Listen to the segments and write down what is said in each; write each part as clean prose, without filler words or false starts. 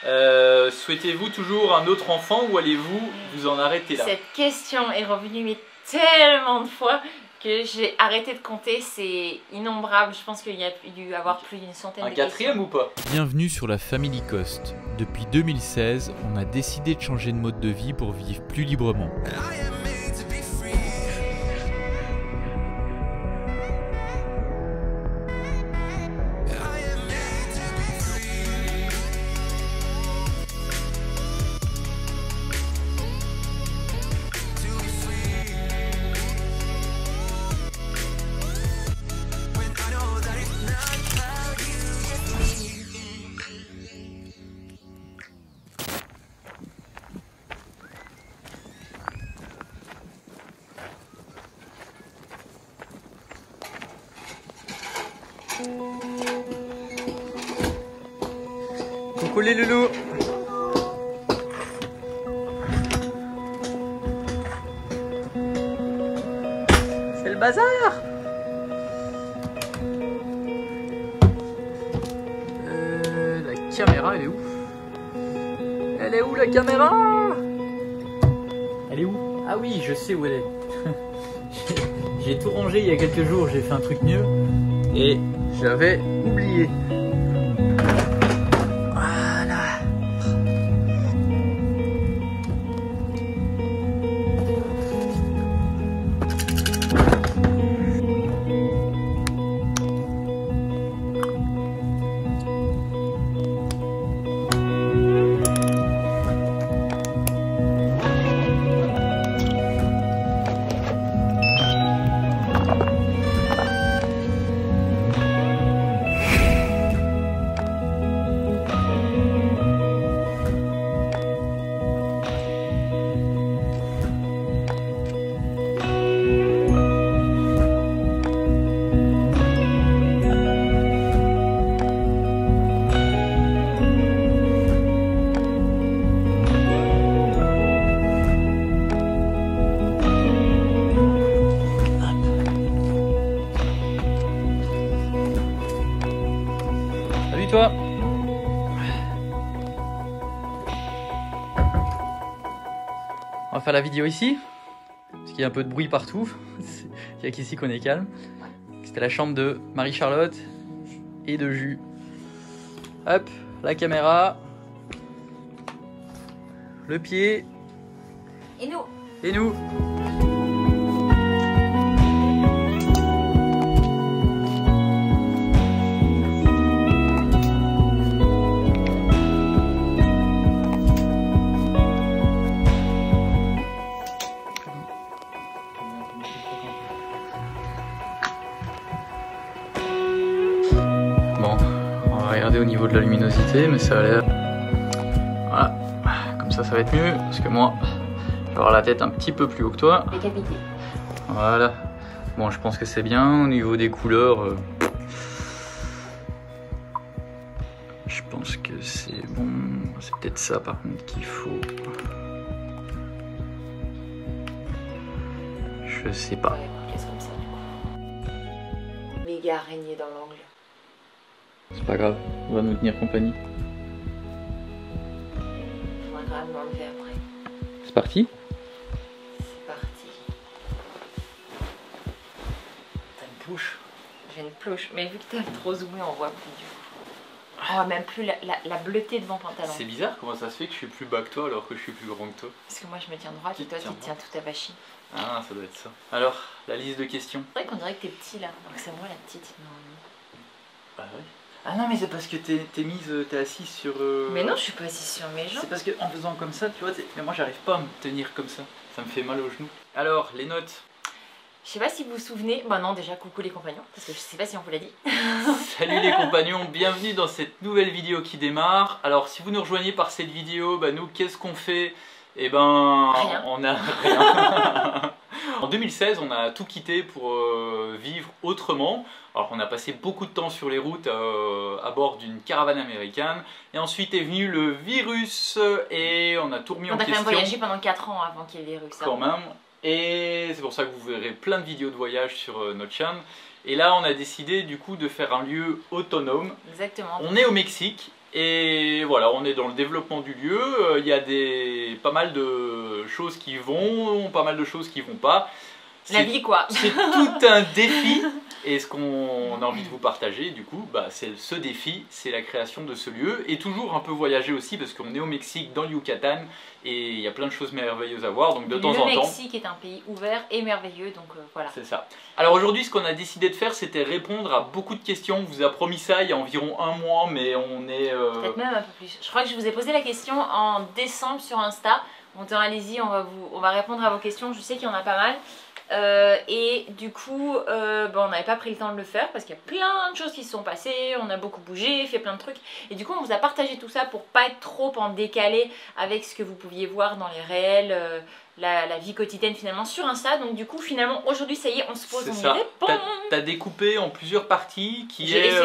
Souhaitez-vous toujours un autre enfant ou allez-vous vous en arrêter là? Cette question est revenue mais tellement de fois que j'ai arrêté de compter, c'est innombrable. Je pense qu'il y a dû avoir plus d'une centaine de questions. Un quatrième ou pas? Bienvenue sur la Family Cost. Depuis 2016, on a décidé de changer de mode de vie pour vivre plus librement. Coucou les loulous. C'est le bazar. La caméra, elle est où? Elle est où la caméra? Elle est où? Ah oui, je sais où elle est. J'ai tout rangé il y a quelques jours, j'ai fait un truc mieux et j'avais oublié. Voilà. Salut toi. On va faire la vidéo ici, parce qu'il y a un peu de bruit partout. Il n'y a qu'ici qu'on est calme. C'était la chambre de Marie-Charlotte et de Jus. Hop, la caméra, le pied Et nous? et nous. Bon, on va regarder au niveau de la luminosité, mais ça a l'air... Voilà, comme ça va être mieux, parce que moi, je vais avoir la tête un petit peu plus haut que toi. Décapité. Voilà. Bon, je pense que c'est bien. Au niveau des couleurs, je pense que c'est bon. C'est peut-être ça, par contre, qu'il faut. Je sais pas. Ouais, qu'est-ce comme ça du coup. Méga araignée dans l'angle. C'est pas grave, on va nous tenir compagnie. On va quand même l'enlever après. C'est parti? C'est parti. T'as une touche. J'ai une plouche, mais vu que t'as trop zoomé, on voit plus du coup. On voit même plus la bleuté devant le pantalon. C'est bizarre, comment ça se fait que je suis plus bas que toi alors que je suis plus grand que toi? Parce que moi je me tiens droite et toi tu te tiens tout avachi. Ah, ça doit être ça. Alors, la liste de questions. C'est vrai qu'on dirait que t'es petit là, donc c'est moi la petite. Bah oui. Ah non, mais c'est parce que t'es assise sur... Mais non, je suis pas assise sur mes jambes. C'est parce qu'en faisant comme ça, tu vois, mais moi j'arrive pas à me tenir comme ça. Ça me fait mal aux genoux. Alors, les notes. Je sais pas si vous vous souvenez, bah non déjà coucou les compagnons, parce que je sais pas si on vous l'a dit. Salut les compagnons, bienvenue dans cette nouvelle vidéo qui démarre. Alors si vous nous rejoignez par cette vidéo, bah nous qu'est-ce qu'on fait? Eh ben, rien. On a rien. En 2016, on a tout quitté pour vivre autrement. Alors on a passé beaucoup de temps sur les routes à bord d'une caravane américaine. Et ensuite est venu le virus et on a tout remis en question. On a quand même voyagé pendant 4 ans avant qu'il y ait le virus. Quand même. Et c'est pour ça que vous verrez plein de vidéos de voyage sur notre chaîne. Et là on a décidé du coup de faire un lieu autonome. Exactement. On est au Mexique. Et voilà, on est dans le développement du lieu. Il y a pas mal de choses qui vont, pas mal de choses qui vont pas. La vie quoi. C'est tout un défi. Et ce qu'on a envie de vous partager, du coup, c'est ce défi, c'est la création de ce lieu. Et toujours un peu voyager aussi, parce qu'on est au Mexique, dans le Yucatan, et il y a plein de choses merveilleuses à voir. Donc de temps en temps. Le Mexique est un pays ouvert et merveilleux, donc voilà. C'est ça. Alors aujourd'hui, ce qu'on a décidé de faire, c'était répondre à beaucoup de questions. On vous a promis ça il y a environ un mois, mais on est... Peut-être même un peu plus. Je crois que je vous ai posé la question en décembre sur Insta. Donc allez-y, on va répondre à vos questions. Je sais qu'il y en a pas mal. Et du coup, on n'avait pas pris le temps de le faire parce qu'il y a plein de choses qui se sont passées, on a beaucoup bougé, fait plein de trucs. Et du coup, on vous a partagé tout ça pour pas être trop en décalé avec ce que vous pouviez voir dans les réels, la vie quotidienne finalement sur Insta. Donc du coup, finalement, aujourd'hui, ça y est, on se pose, on y répond. T'as découpé en plusieurs parties qui est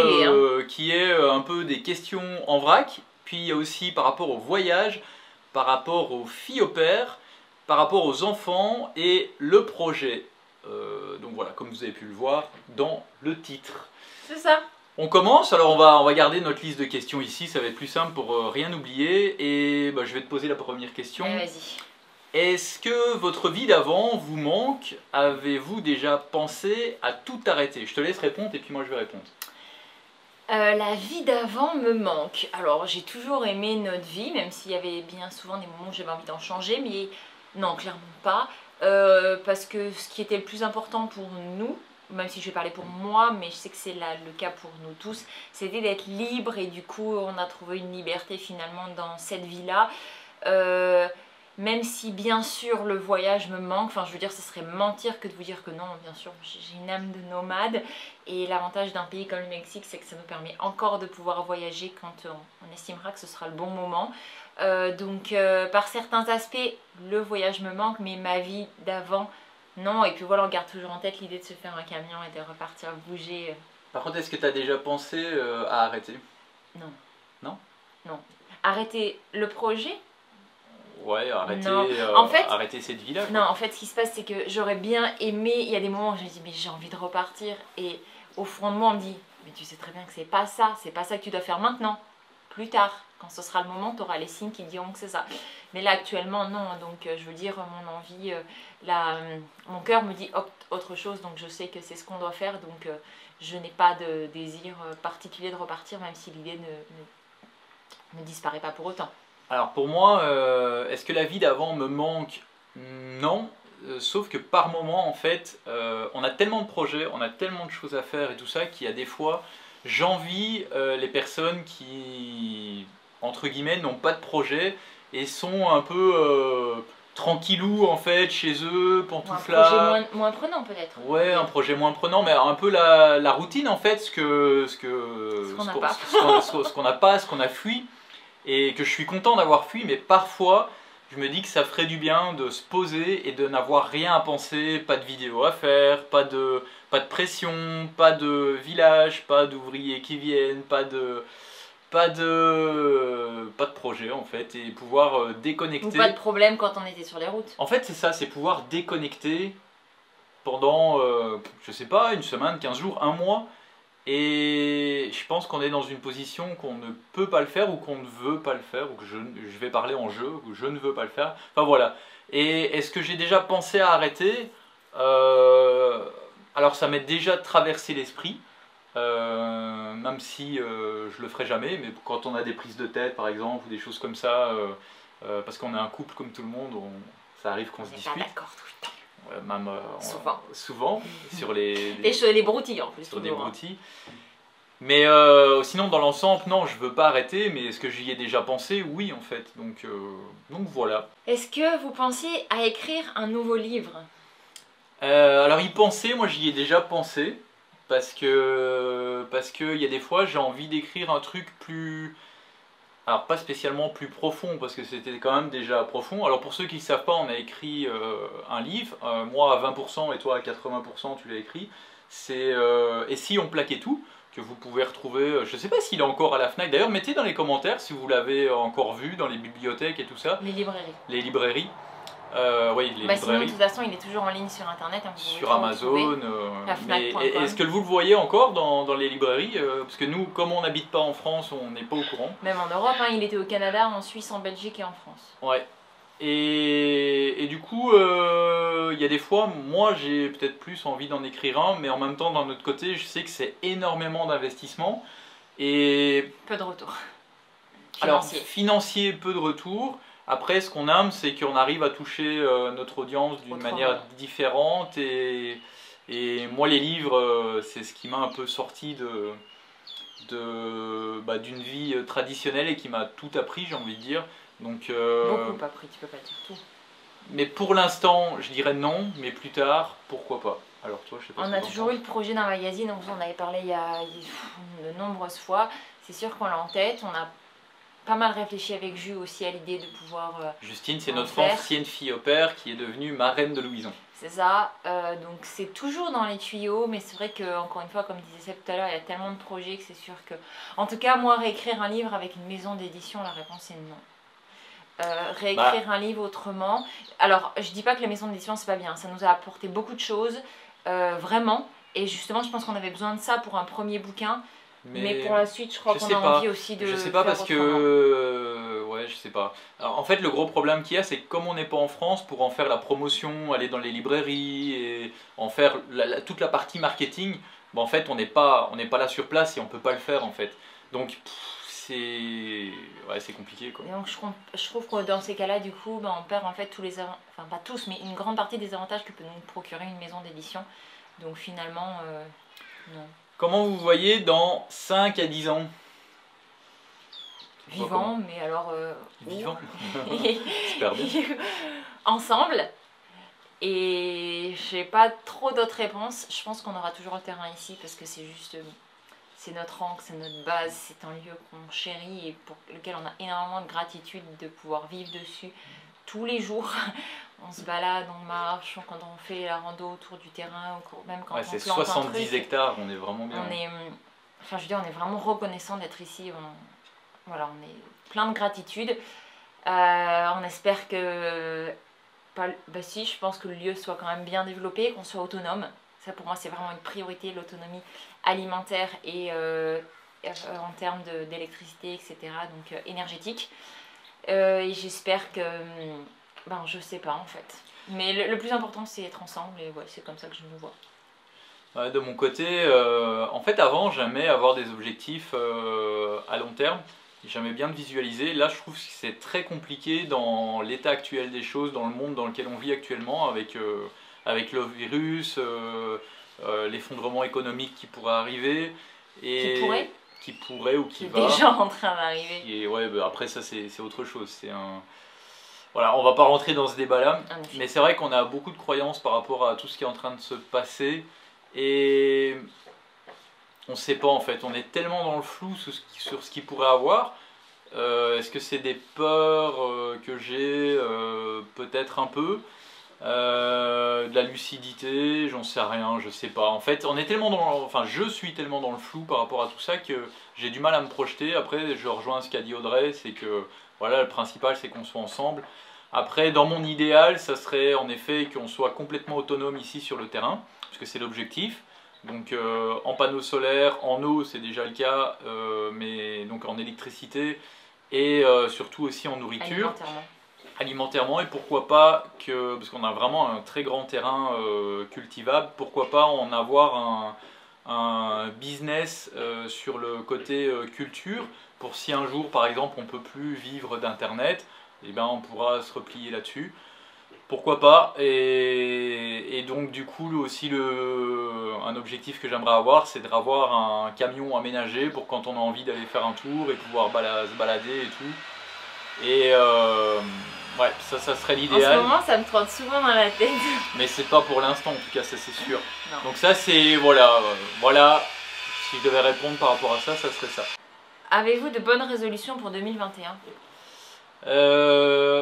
un peu des questions en vrac. Puis il y a aussi par rapport au voyage, par rapport aux filles au père, par rapport aux enfants et le projet. Donc voilà, comme vous avez pu le voir dans le titre. C'est ça. On commence, alors on va garder notre liste de questions ici, ça va être plus simple pour rien oublier. Et je vais te poser la première question. Vas-y. Est-ce que votre vie d'avant vous manque? Avez-vous déjà pensé à tout arrêter? Je te laisse répondre et puis moi je vais répondre. La vie d'avant me manque. Alors j'ai toujours aimé notre vie, même s'il y avait bien souvent des moments où j'avais envie d'en changer, mais non, clairement pas. Parce que ce qui était le plus important pour nous, même si je vais parler pour moi, mais je sais que c'est le cas pour nous tous, c'était d'être libre et du coup on a trouvé une liberté finalement dans cette vie-là. Même si bien sûr le voyage me manque, enfin je veux dire ce serait mentir que de vous dire que non, bien sûr j'ai une âme de nomade et l'avantage d'un pays comme le Mexique c'est que ça nous permet encore de pouvoir voyager quand on estimera que ce sera le bon moment. Donc par certains aspects le voyage me manque, mais ma vie d'avant non. Et puis voilà, on garde toujours en tête l'idée de se faire un camion et de repartir bouger. Par contre, est-ce que tu as déjà pensé à arrêter? Non. Non? Non. Arrêter le projet? Ouais, arrêter, en fait, arrêter cette vie-là. Non, en fait, ce qui se passe, c'est que j'aurais bien aimé. Il y a des moments où je me dis, mais j'ai envie de repartir. Et au fond de moi, on me dit, mais tu sais très bien que c'est pas ça que tu dois faire maintenant. Plus tard, quand ce sera le moment, tu auras les signes qui diront que c'est ça. Mais là, actuellement, non. Donc, je veux dire, mon envie, mon cœur me dit autre chose. Donc, je sais que c'est ce qu'on doit faire. Donc, je n'ai pas de désir particulier de repartir, même si l'idée ne disparaît pas pour autant. Alors pour moi, est-ce que la vie d'avant me manque? Non, sauf que par moment en fait, on a tellement de projets, on a tellement de choses à faire et tout ça qu'il y a des fois, j'envie les personnes qui, entre guillemets, n'ont pas de projet et sont un peu tranquillou en fait chez eux, pantouflard. Un projet moins prenant peut-être. Ouais, un projet moins prenant, mais un peu la routine en fait, ce qu'on n'a pas, ce qu'on a fui. Et que je suis content d'avoir fui, mais parfois je me dis que ça ferait du bien de se poser et de n'avoir rien à penser, pas de vidéo à faire, pas de pression, pas de village, pas d'ouvriers qui viennent, pas de projet en fait, et pouvoir déconnecter. Ou pas de problème quand on était sur les routes. En fait c'est ça, c'est pouvoir déconnecter pendant, je sais pas, une semaine, 15 jours, un mois. Et je pense qu'on est dans une position qu'on ne peut pas le faire ou qu'on ne veut pas le faire, ou que je vais parler en jeu, ou je ne veux pas le faire. Enfin voilà. Et est-ce que j'ai déjà pensé à arrêter? Alors ça m'est déjà traversé l'esprit, même si je le ferai jamais, mais quand on a des prises de tête par exemple, ou des choses comme ça, parce qu'on est un couple comme tout le monde, ça arrive qu'on se dispute. On n'est pas d'accord tout le temps. Même souvent sur les broutilles en plus. Sur des broutilles. Mais sinon dans l'ensemble, non, je veux pas arrêter, mais est-ce que j'y ai déjà pensé? Oui en fait, donc voilà. Est-ce que vous pensiez à écrire un nouveau livre? Alors y penser, moi j'y ai déjà pensé, parce que y a des fois j'ai envie d'écrire un truc plus... Alors pas spécialement plus profond, parce que c'était quand même déjà profond. Alors pour ceux qui ne savent pas, on a écrit un livre, moi à 20% et toi à 80% tu l'as écrit. C'est Et si on plaquait tout, que vous pouvez retrouver, je ne sais pas s'il est encore à la FNAC, d'ailleurs mettez dans les commentaires si vous l'avez encore vu dans les bibliothèques et tout ça. Les librairies. Les librairies. Oui, les Bah sinon, de librairies. toute façon, il est toujours en ligne sur internet. Hein, vous pouvez Sur toujours le Amazon. trouver. Mais Fnac.com. est-ce que vous le voyez encore dans les librairies? Parce que nous, comme on n'habite pas en France, on n'est pas au courant. Même en Europe, hein, il était au Canada, en Suisse, en Belgique et en France. Ouais. Et du coup, il y a des fois, moi j'ai peut-être plus envie d'en écrire un, mais en même temps, d'un autre côté, je sais que c'est énormément d'investissement. Et Peu de retour. alors, Financier. financier, peu de retour. Après, ce qu'on aime, c'est qu'on arrive à toucher notre audience d'une Autrement. manière différente. Et moi, les livres, c'est ce qui m'a un peu sorti d'une vie traditionnelle et qui m'a tout appris, j'ai envie de dire. Donc, Beaucoup appris, tu peux pas dire tout. mais pour l'instant, je dirais non, mais plus tard, pourquoi pas. Alors toi, je sais pas ce On que a t'en toujours penses. eu le projet d'un magazine, on en avait parlé il y a de nombreuses fois. C'est sûr qu'on l'a en tête, on a pas mal réfléchi avec Jus aussi à l'idée de pouvoir... Justine, c'est en notre faire. ancienne fille au père qui est devenue marraine de Louison. C'est ça, donc c'est toujours dans les tuyaux, mais c'est vrai que, encore une fois, comme disait Seb tout à l'heure, il y a tellement de projets que c'est sûr que... En tout cas, moi, réécrire un livre avec une maison d'édition, la réponse est non. Réécrire un livre autrement... Alors, je dis pas que la maison d'édition, c'est pas bien, ça nous a apporté beaucoup de choses, vraiment, et justement, je pense qu'on avait besoin de ça pour un premier bouquin, mais pour la suite, je crois je qu'on sais a pas. envie aussi de Je sais pas faire parce autrement. que... Ouais, je sais pas. Alors, en fait, le gros problème qu'il y a, c'est que comme on n'est pas en France, pour en faire la promotion, aller dans les librairies et en faire toute la partie marketing, en fait, on n'est pas là sur place et on peut pas le faire, en fait. Donc, c'est compliqué, quoi. Et donc je trouve que dans ces cas-là, du coup, on perd en fait tous les enfin pas tous, mais une grande partie des avantages que peut nous procurer une maison d'édition. Donc finalement, non. Comment vous voyez dans 5 à 10 ans? Vivant, mais alors... Vivant. où Super bien. Ensemble. Et j'ai pas trop d'autres réponses. Je pense qu'on aura toujours le terrain ici parce que c'est juste... C'est notre ancre, c'est notre base, c'est un lieu qu'on chérit et pour lequel on a énormément de gratitude de pouvoir vivre dessus tous les jours. On se balade, on marche, quand on fait la rando autour du terrain, même quand Ouais, on c'est plante un 70 truc. hectares, on est vraiment bien. Enfin, je veux dire, on est vraiment reconnaissant d'être ici. Voilà, on est plein de gratitude. On espère que... si, je pense que le lieu soit quand même bien développé, qu'on soit autonome. Ça, pour moi, c'est vraiment une priorité, l'autonomie alimentaire et en termes d'électricité, etc. Donc énergétique. Et j'espère que... je sais pas, en fait. Mais le plus important, c'est être ensemble. Et ouais, c'est comme ça que je me vois. Ouais, de mon côté, en fait, avant, j'aimais avoir des objectifs à long terme. J'aimais bien me visualiser. Là, je trouve que c'est très compliqué dans l'état actuel des choses, dans le monde dans lequel on vit actuellement, avec le virus, l'effondrement économique qui pourrait arriver. Et qui pourrait ou qui va. Déjà en train d'arriver. Et ouais, après, ça, c'est autre chose. Voilà, on va pas rentrer dans ce débat-là. Mais c'est vrai qu'on a beaucoup de croyances par rapport à tout ce qui est en train de se passer. Et on sait pas en fait, on est tellement dans le flou sur ce qu'il pourrait avoir. Est-ce que c'est des peurs que j'ai peut-être un peu de la lucidité, j'en sais rien, je sais pas. En fait, on est tellement je suis tellement dans le flou par rapport à tout ça que j'ai du mal à me projeter. Après, je rejoins ce qu'a dit Audrey, c'est que voilà, le principal c'est qu'on soit ensemble. Après, dans mon idéal, ça serait en effet qu'on soit complètement autonome ici sur le terrain, parce que c'est l'objectif. Donc en panneaux solaires, en eau c'est déjà le cas, mais donc en électricité et surtout aussi en nourriture. Alimentairement, et pourquoi pas parce qu'on a vraiment un très grand terrain cultivable, pourquoi pas en avoir un business sur le côté culture, pour si un jour par exemple on peut plus vivre d'internet, et ben on pourra se replier là-dessus. Pourquoi pas, et donc du coup aussi un objectif que j'aimerais avoir, c'est d'avoir un camion aménagé pour quand on a envie d'aller faire un tour et pouvoir se balader et tout. Et ouais, ça serait l'idéal. En ce moment, ça me trotte souvent dans la tête. Mais c'est pas pour l'instant, en tout cas, ça c'est sûr. Non. Donc ça c'est, voilà, si je devais répondre par rapport à ça, ça serait ça. Avez-vous de bonnes résolutions pour 2021 ?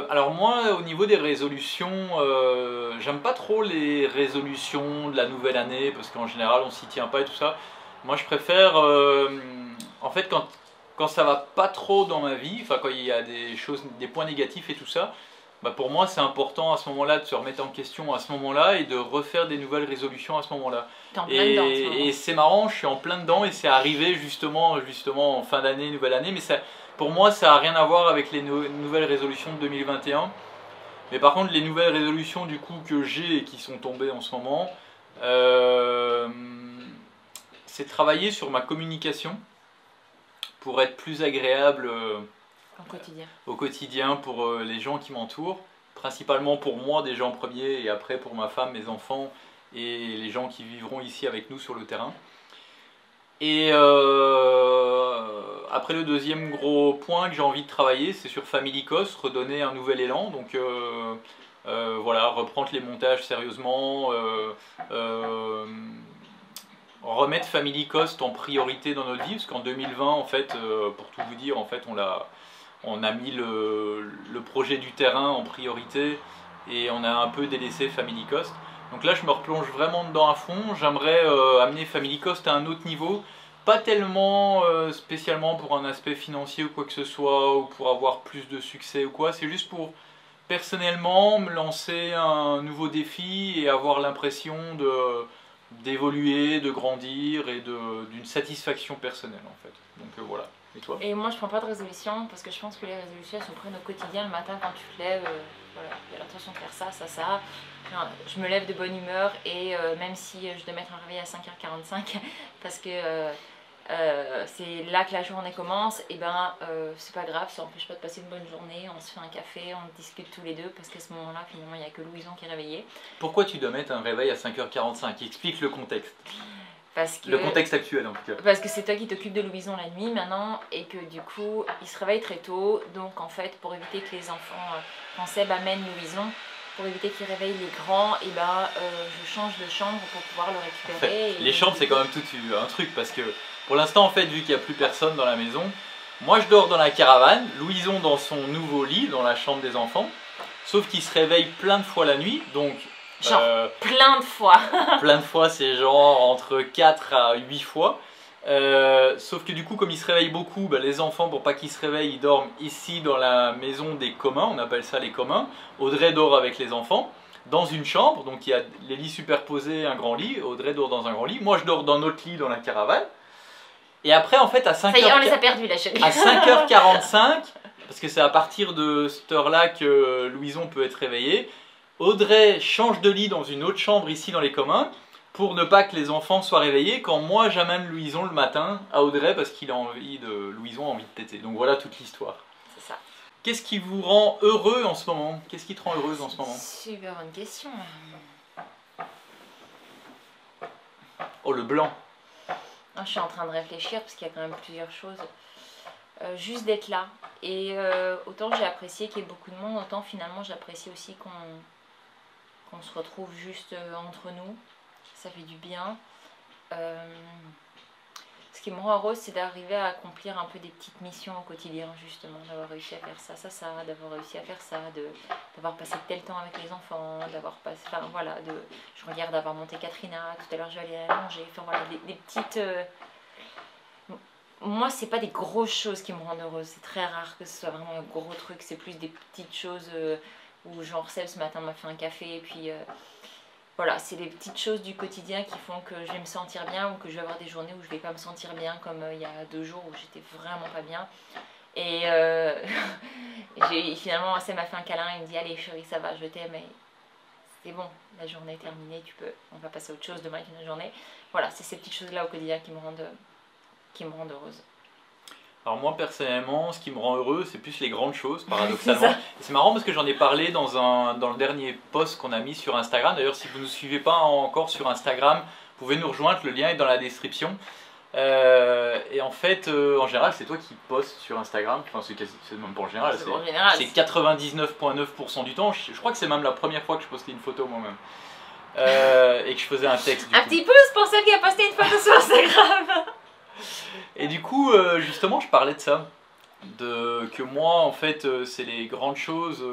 Alors moi, au niveau des résolutions, j'aime pas trop les résolutions de la nouvelle année, parce qu'en général on s'y tient pas et tout ça. Moi je préfère, en fait quand ça va pas trop dans ma vie, enfin quand il y a des points négatifs et tout ça, bah pour moi c'est important à ce moment-là de se remettre en question à ce moment-là et de refaire des nouvelles résolutions à ce moment-là. T'es en plein dedans en ce moment. Et c'est marrant, je suis en plein dedans et c'est arrivé justement en fin d'année, nouvelle année, mais ça, pour moi ça n'a rien à voir avec les nouvelles résolutions de 2021. Mais par contre les nouvelles résolutions du coup que j'ai et qui sont tombées en ce moment, c'est travailler sur ma communication pour être plus agréable au quotidien pour les gens qui m'entourent, principalement pour moi déjà en premier et après pour ma femme, mes enfants et les gens qui vivront ici avec nous sur le terrain. Et après le deuxième gros point que j'ai envie de travailler, c'est sur Family Cost, redonner un nouvel élan. Donc voilà, reprendre les montages sérieusement, remettre Family Cost en priorité dans notre vie, parce qu'en 2020 en fait, pour tout vous dire, en fait on a mis le projet du terrain en priorité et on a un peu délaissé Family Cost. Donc là je me replonge vraiment dedans à fond, j'aimerais amener Family Cost à un autre niveau, pas tellement spécialement pour un aspect financier ou quoi que ce soit, ou pour avoir plus de succès ou quoi, c'est juste pour personnellement me lancer un nouveau défi et avoir l'impression d'évoluer, de grandir et d'une satisfaction personnelle en fait. Donc voilà. Et toi? Et moi je prends pas de résolution parce que je pense que les résolutions elles sont prises au quotidien. Le matin quand tu te lèves, voilà, il y a l'intention de faire ça, ça, ça. Je me lève de bonne humeur et même si je dois mettre un réveil à 5h45 parce que c'est là que la journée commence, et ben c'est pas grave, ça n'empêche pas de passer une bonne journée, on se fait un café, on discute tous les deux parce qu'à ce moment-là finalement il n'y a que Louison qui est réveillé. Pourquoi tu dois mettre un réveil à 5h45? Explique le contexte. Parce que, le contexte actuel en tout cas. Parce que c'est toi qui t'occupes de Louison la nuit maintenant et que du coup il se réveille très tôt, donc en fait pour éviter que les enfants, quand Seb amène Louison, pour éviter qu'il réveille les grands, et ben je change de chambre pour pouvoir le récupérer. En fait, les chambres c'est quand même tout un truc parce que pour l'instant en fait vu qu'il n'y a plus personne dans la maison, moi je dors dans la caravane, Louison dans son nouveau lit, dans la chambre des enfants, sauf qu'il se réveille plein de fois la nuit, donc... Genre plein de fois. Plein de fois, c'est genre entre 4 à 8 fois. Sauf que du coup, comme ils se réveillent beaucoup, bah, les enfants, pour pas qu'ils se réveillent, ils dorment ici dans la maison des communs, on appelle ça les communs. Audrey dort avec les enfants dans une chambre, donc il y a les lits superposés, un grand lit. Audrey dort dans un grand lit. Moi, je dors dans notre lit dans la caravane. Et après, en fait, à 5h... Ça y est, on les a perdus, la chérie. À 5h45, parce que c'est à partir de cette heure-là que Louison peut être réveillée, Audrey change de lit dans une autre chambre ici dans les communs pour ne pas que les enfants soient réveillés quand moi j'amène Louison le matin à Audrey parce qu'il a envie Louison a envie de téter. Donc voilà toute l'histoire. C'est ça. Qu'est-ce qui vous rend heureux en ce moment? Qu'est-ce qui te rend heureuse en ce moment? Super bonne question. Oh le blanc. Je suis en train de réfléchir parce qu'il y a quand même plusieurs choses. Juste d'être là. Et autant j'ai apprécié qu'il y ait beaucoup de monde, autant finalement j'apprécie aussi qu'on se retrouve juste entre nous. Ça fait du bien. Ce qui me rend heureuse, c'est d'arriver à accomplir un peu des petites missions au quotidien, justement, d'avoir réussi à faire ça, d'avoir réussi à faire ça, d'avoir passé tel temps avec les enfants, d'avoir passé, enfin voilà, je regarde d'avoir monté Katrina, tout à l'heure je vais aller la manger, enfin voilà, des petites... Moi, c'est pas des grosses choses qui me rendent heureuse, c'est très rare que ce soit vraiment un gros truc, c'est plus des petites choses où genre Seb ce matin m'a fait un café et puis voilà, c'est les petites choses du quotidien qui font que je vais me sentir bien ou que je vais avoir des journées où je vais pas me sentir bien comme il y a 2 jours où j'étais vraiment pas bien. Et finalement Seb m'a fait un câlin, il me dit allez chérie ça va, je t'aime, mais c'est bon, la journée est terminée, on va passer à autre chose, demain est une journée. Voilà, c'est ces petites choses là au quotidien qui me rendent heureuse. Alors moi personnellement, ce qui me rend heureux, c'est plus les grandes choses, paradoxalement. C'est marrant parce que j'en ai parlé dans le dernier post qu'on a mis sur Instagram. D'ailleurs, si vous ne nous suivez pas encore sur Instagram, vous pouvez nous rejoindre, le lien est dans la description. Et en fait, en général, c'est toi qui postes sur Instagram. Enfin, c'est même pas en général, c'est 99,9% du temps. Je crois que c'est même la première fois que je postais une photo moi-même. Et que je faisais un texte. Un petit pouce pour celle qui a posté une photo sur Instagram. Et du coup, justement, je parlais de ça. Que moi, en fait, c'est les grandes choses.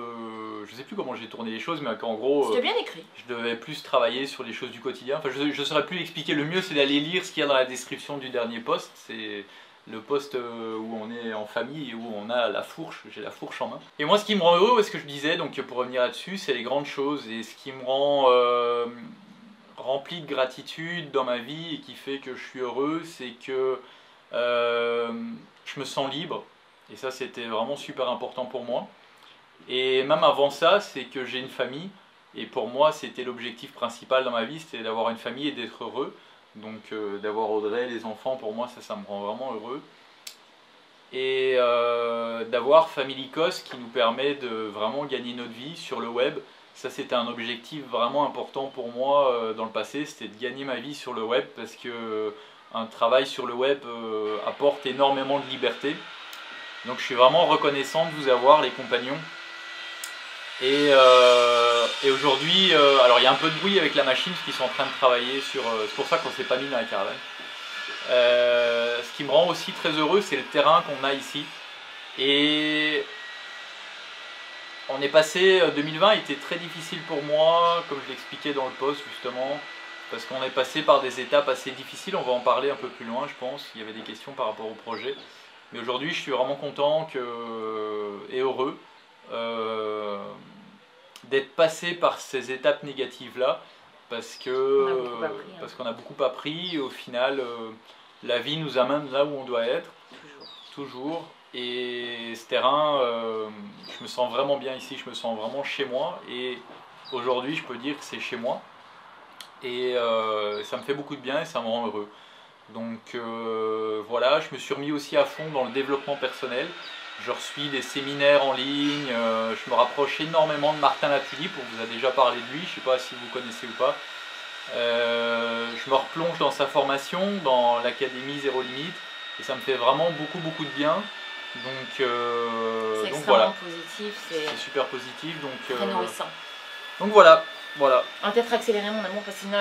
Je sais plus comment j'ai tourné les choses, mais qu'en gros. C'était bien écrit. Je devais plus travailler sur les choses du quotidien. Enfin, je ne saurais plus expliquer. Le mieux, c'est d'aller lire ce qu'il y a dans la description du dernier post. le poste où on est en famille et où on a la fourche, j'ai la fourche en main. Et moi ce qui me rend heureux, ce que je disais, donc pour revenir là-dessus, c'est les grandes choses et ce qui me rend rempli de gratitude dans ma vie et qui fait que je suis heureux, c'est que je me sens libre et ça c'était vraiment super important pour moi. Et même avant ça, c'est que j'ai une famille et pour moi c'était l'objectif principal dans ma vie, c'était d'avoir une famille et d'être heureux. Donc d'avoir Audrey, les enfants, pour moi ça me rend vraiment heureux. Et d'avoir Familycos qui nous permet de vraiment gagner notre vie sur le web. Ça c'était un objectif vraiment important pour moi dans le passé, c'était de gagner ma vie sur le web parce que un travail sur le web apporte énormément de liberté. Donc je suis vraiment reconnaissant de vous avoir les compagnons. Et aujourd'hui, alors il y a un peu de bruit avec la machine parce qu'ils sont en train de travailler sur... c'est pour ça qu'on ne s'est pas mis dans la caravane. Ce qui me rend aussi très heureux, c'est le terrain qu'on a ici. Et on est passé... 2020 était très difficile pour moi, comme je l'expliquais dans le post justement, parce qu'on est passé par des étapes assez difficiles. On va en parler un peu plus loin, je pense. Il y avait des questions par rapport au projet. Mais aujourd'hui, je suis vraiment content et heureux d'être passé par ces étapes négatives là parce qu'on a beaucoup appris et au final la vie nous amène là où on doit être toujours. Et ce terrain je me sens vraiment bien ici, je me sens vraiment chez moi et aujourd'hui je peux dire que c'est chez moi et ça me fait beaucoup de bien et ça me rend heureux. Donc voilà, je me suis remis aussi à fond dans le développement personnel. Je reçois des séminaires en ligne, je me rapproche énormément de Martin Latulippe, on vous a déjà parlé de lui, je ne sais pas si vous connaissez ou pas. Je me replonge dans sa formation, dans l'académie Zéro Limite, et ça me fait vraiment beaucoup de bien. Donc, c'est extrêmement voilà. Positif, c'est super positif. Donc, très nourrissant. Donc voilà. On va peut-être accélérer mon amour parce que sinon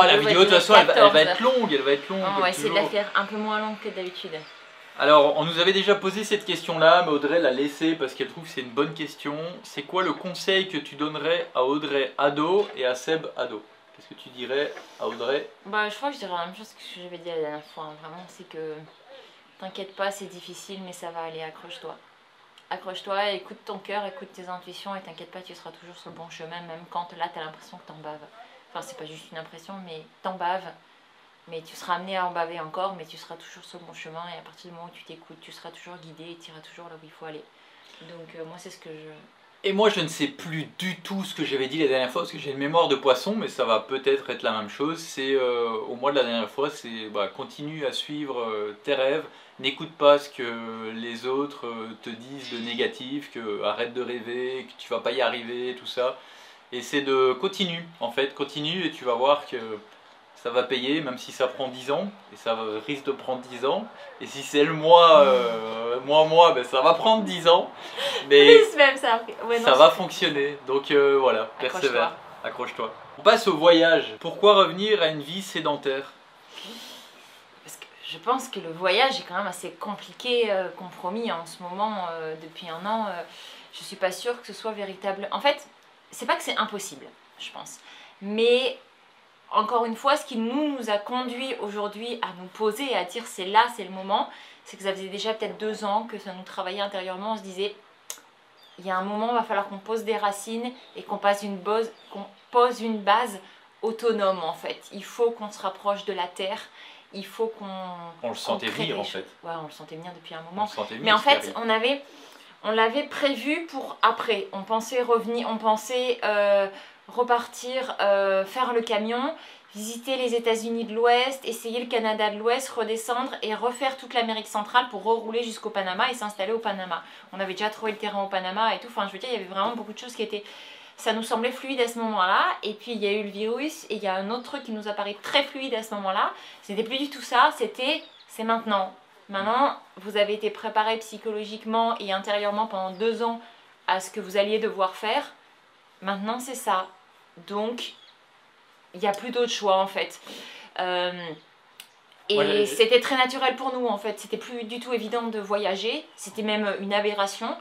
la vidéo de toute façon elle va être longue, on va essayer de la faire un peu moins longue que d'habitude. Alors, on nous avait déjà posé cette question-là, mais Audrey l'a laissée parce qu'elle trouve que c'est une bonne question. C'est quoi le conseil que tu donnerais à Audrey ado et à Seb ado? Qu'est-ce que tu dirais à Audrey? Je crois que je dirais la même chose que j'avais dit la dernière fois. Vraiment, c'est que t'inquiète pas, c'est difficile, mais ça va aller, accroche-toi. Accroche-toi, écoute ton cœur, écoute tes intuitions et t'inquiète pas, tu seras toujours sur le bon chemin, même quand là t'as l'impression que t'en baves. Enfin, c'est pas juste une impression, mais t'en baves. Mais tu seras amené à en baver encore, mais tu seras toujours sur le bon chemin et à partir du moment où tu t'écoutes, tu seras toujours guidé et tu iras toujours là où il faut aller. Donc moi c'est ce que je... Et moi je ne sais plus du tout ce que j'avais dit la dernière fois, parce que j'ai une mémoire de poisson, mais ça va peut-être être la même chose. C'est au mois de la dernière fois, c'est continue à suivre tes rêves, n'écoute pas ce que les autres te disent de négatif, que arrête de rêver, que tu vas pas y arriver, tout ça. Et c'est de continue, en fait, continue et tu vas voir que... ça va payer, même si ça prend 10 ans, et ça risque de prendre 10 ans. Et si c'est le mois, ben ça va prendre 10 ans. Mais même ça, ouais, ça va fonctionner. Donc voilà, persévère, accroche-toi. On passe au voyage. Pourquoi revenir à une vie sédentaire? Parce que je pense que le voyage est quand même assez compliqué, compromis en ce moment, depuis un an. Je suis pas sûre que ce soit véritable. En fait, c'est pas que c'est impossible, je pense. Mais... encore une fois, ce qui nous a conduit aujourd'hui à nous poser et à dire c'est là, c'est le moment, c'est que ça faisait déjà peut-être 2 ans que ça nous travaillait intérieurement. On se disait, il y a un moment, il va falloir qu'on pose des racines et qu'on pose une base autonome en fait. Il faut qu'on se rapproche de la terre, il faut qu'on... On le sentait venir en fait. Ouais, on le sentait venir depuis un moment. Mais en fait, on l'avait prévu pour après. On pensait revenir, on pensait... repartir, faire le camion, visiter les États-Unis de l'Ouest, essayer le Canada de l'Ouest, redescendre et refaire toute l'Amérique centrale pour rerouler jusqu'au Panama et s'installer au Panama. On avait déjà trouvé le terrain au Panama et tout, enfin je veux dire, il y avait vraiment beaucoup de choses qui étaient... ça nous semblait fluide à ce moment-là, et puis il y a eu le virus, et il y a un autre truc qui nous apparaît très fluide à ce moment-là, c'était plus du tout ça, c'est maintenant. Maintenant, vous avez été préparé psychologiquement et intérieurement pendant 2 ans à ce que vous alliez devoir faire, maintenant c'est ça. Donc, il n'y a plus d'autre choix en fait. Et c'était très naturel pour nous en fait. C'était plus du tout évident de voyager. C'était même une aberration.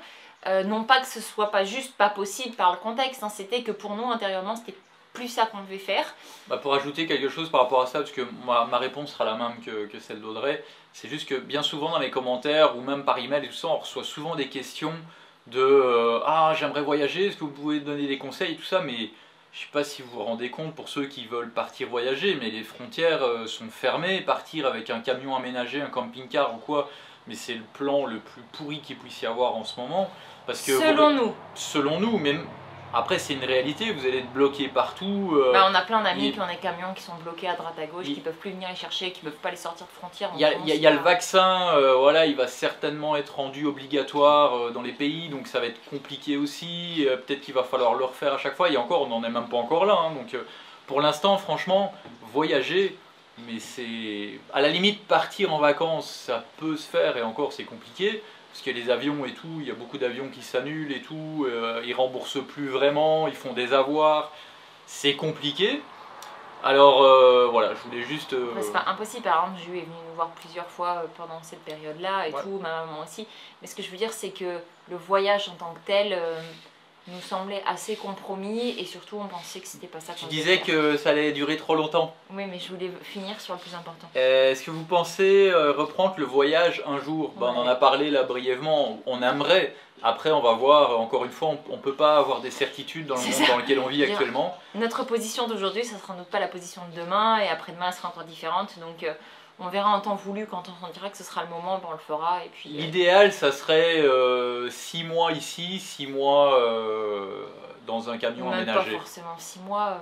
Non pas que ce soit pas juste pas possible par le contexte. Hein. C'était que pour nous intérieurement, c'était plus ça qu'on devait faire. Pour ajouter quelque chose par rapport à ça, parce que ma réponse sera la même que celle d'Audrey, c'est juste que bien souvent dans les commentaires ou même par email et tout ça, on reçoit souvent des questions de ah, j'aimerais voyager, est-ce que vous pouvez donner des conseils et tout ça, mais je sais pas si vous vous rendez compte pour ceux qui veulent partir voyager, mais les frontières sont fermées, partir avec un camion aménagé, un camping-car ou quoi, mais c'est le plan le plus pourri qu'il puisse y avoir en ce moment. Parce que selon nous, même après c'est une réalité, vous allez être bloqué partout. On a plein d'amis qui ont des camions qui sont bloqués à droite à gauche, qui peuvent plus venir les chercher, qui peuvent pas les sortir de frontières. Il y a le vaccin, voilà, il va certainement être rendu obligatoire dans les pays, donc ça va être compliqué aussi. Peut-être qu'il va falloir le refaire à chaque fois. Et encore, on n'en est même pas encore là. Hein, donc pour l'instant, franchement, voyager, mais c'est à la limite partir en vacances, ça peut se faire et encore c'est compliqué. Parce qu'il y a les avions et tout, il y a beaucoup d'avions qui s'annulent et tout, ils remboursent plus vraiment, ils font des avoirs, c'est compliqué. Alors voilà, je voulais juste... C'est pas impossible, par exemple, Jules est venu nous voir plusieurs fois pendant cette période-là et tout, ma maman aussi. Mais ce que je veux dire, c'est que le voyage en tant que tel nous semblait assez compromis et surtout on pensait que c'était pas ça qu'on devait faire. Tu disais que ça allait durer trop longtemps. Oui, mais je voulais finir sur le plus important. Est-ce que vous pensez reprendre le voyage un jour? On en a parlé là brièvement, on aimerait. Après on va voir, encore une fois, on ne peut pas avoir des certitudes dans le monde dans lequel on vit actuellement. Notre position d'aujourd'hui, ça ne sera sans doute pas la position de demain et après-demain elle sera encore différente. Donc on verra en temps voulu, quand on sentira que ce sera le moment, on le fera. Et puis l'idéal, ça serait 6 mois ici, 6 mois dans un camion aménagé. Même pas forcément 6 mois.